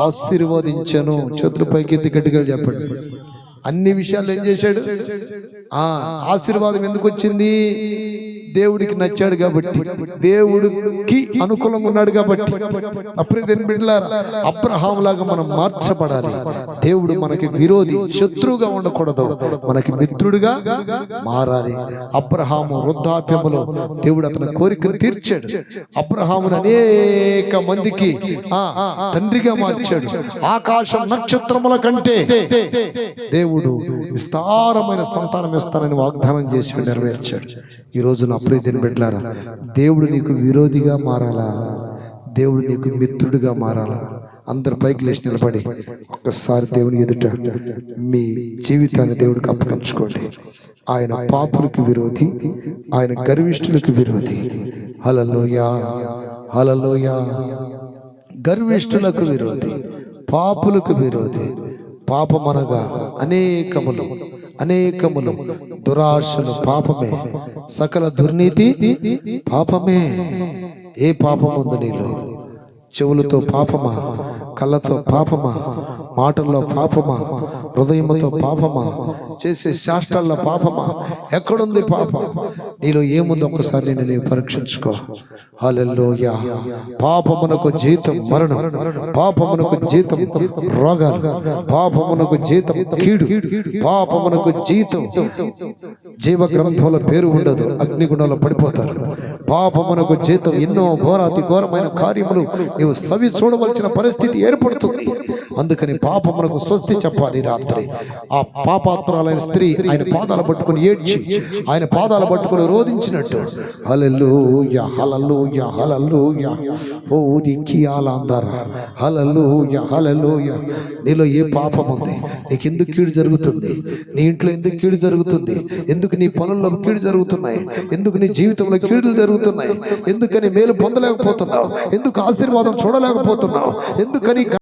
ఆశీర్వదించెను. చేతుల పైకి ఎత్తి గట్టిగా చెప్పండి. అన్ని విషయాలు ఏం చేశాడు? ఆశీర్వాదం ఎందుకు వచ్చింది? దేవుడికి నచ్చాడు కాబట్టి, దేవుడికి అనుకూలంగా ఉన్నాడు కాబట్టి. అప్పుడు బిడ్డలారా, అబ్రహాం లాగా మనం మార్చబడాలి. దేవుడు మనకి విరోధి, శత్రువుగా ఉండకూడదు, మనకి మిత్రుడిగా మారాలి. అబ్రహాము వృద్ధాప్యములో దేవుడు అతని కోరికను తీర్చాడు. అబ్రహామును అనేక మందికి తండ్రిగా మార్చాడు. ఆకాశం నక్షత్రముల కంటే దేవుడు విస్తారమైన సంతానం ఇస్తానని వాగ్దానం చేసి నెరవేర్చాడు. ఈ రోజు నా ప్రియ దేవుని బిడ్డలారా, దేవుడు నీకు విరోధిగా మారాలా? దేవుడు నీకు మిత్రుడిగా మారాలా? అందరు పైకి లేచి నిలబడి ఒక్కసారి దేవుని ఎదుట మీ జీవితాన్ని దేవుడికి అప్పగించుకోండి. ఆయన పాపులకు విరోధి, ఆయన గర్విష్ఠులకు విరోధి. హల్లెలూయా, హల్లెలూయా. గర్విష్ఠులకు విరోధి, పాపులకు విరోధి. పాపమనగా అనేకములు అనేకములు, దురాశలు పాపమే, సకల దుర్నీతి పాపమే. ఏ పాపం ఉంది నీలో? చెవులతో పాపమా? కళ్ళతో పాపమా? మాటల్లో పాపమా? హృదయముతో పాపమా? చేసే శాస్త్రాల్లో పాపమా? ఎక్కడుంది పాపం? నీలో ఏముంది? ఒక్కసారి నేను నీవు పరీక్షించుకో. హల్లెలూయా. పాపమునకు జీతం మరణం, పాపమునకు జీతం రోగాలు, పాపమునకు జీతం కీడు, పాపమునకు జీతం జీవ గ్రంథంలో పేరు ఉండదు, అగ్నిగుండంలో పడిపోతారు. పాపమునకు జీతం ఎన్నో ఘోరాతి ఘోరమైన కార్యములు నీవు సవి చూడవలసిన పరిస్థితి ఏర్పడుతుంది. అందుకని పాపమునకు స్వస్తి చెప్పాలి. రాత్రి ఆ పాపాత్మురాలైన స్త్రీ ఆయన పాదాలు పట్టుకుని ఏడ్చి, ఆయన పాదాలు పట్టుకుని రోధించినట్టు. హల్లెలూయా, హల్లెలూయా, హల్లెలూయా. ఓ దిక్కియాలందరా, హల్లెలూయా, హల్లెలూయా. నీలో ఏ పాపం ఉంది? నీకు ఎందుకు కీడు జరుగుతుంది? నీ ఇంట్లో ఎందుకు కీడు జరుగుతుంది? ఎందుకు నీ పనుల్లో కీడు జరుగుతున్నాయి? ఎందుకు నీ జీవితంలో కీడులు జరుగుతున్నాయి? ఎందుకని మేలు పొందలేకపోతున్నావు? ఎందుకు ఆశీర్వాదం చూడలేకపోతున్నావు? ఎందుకని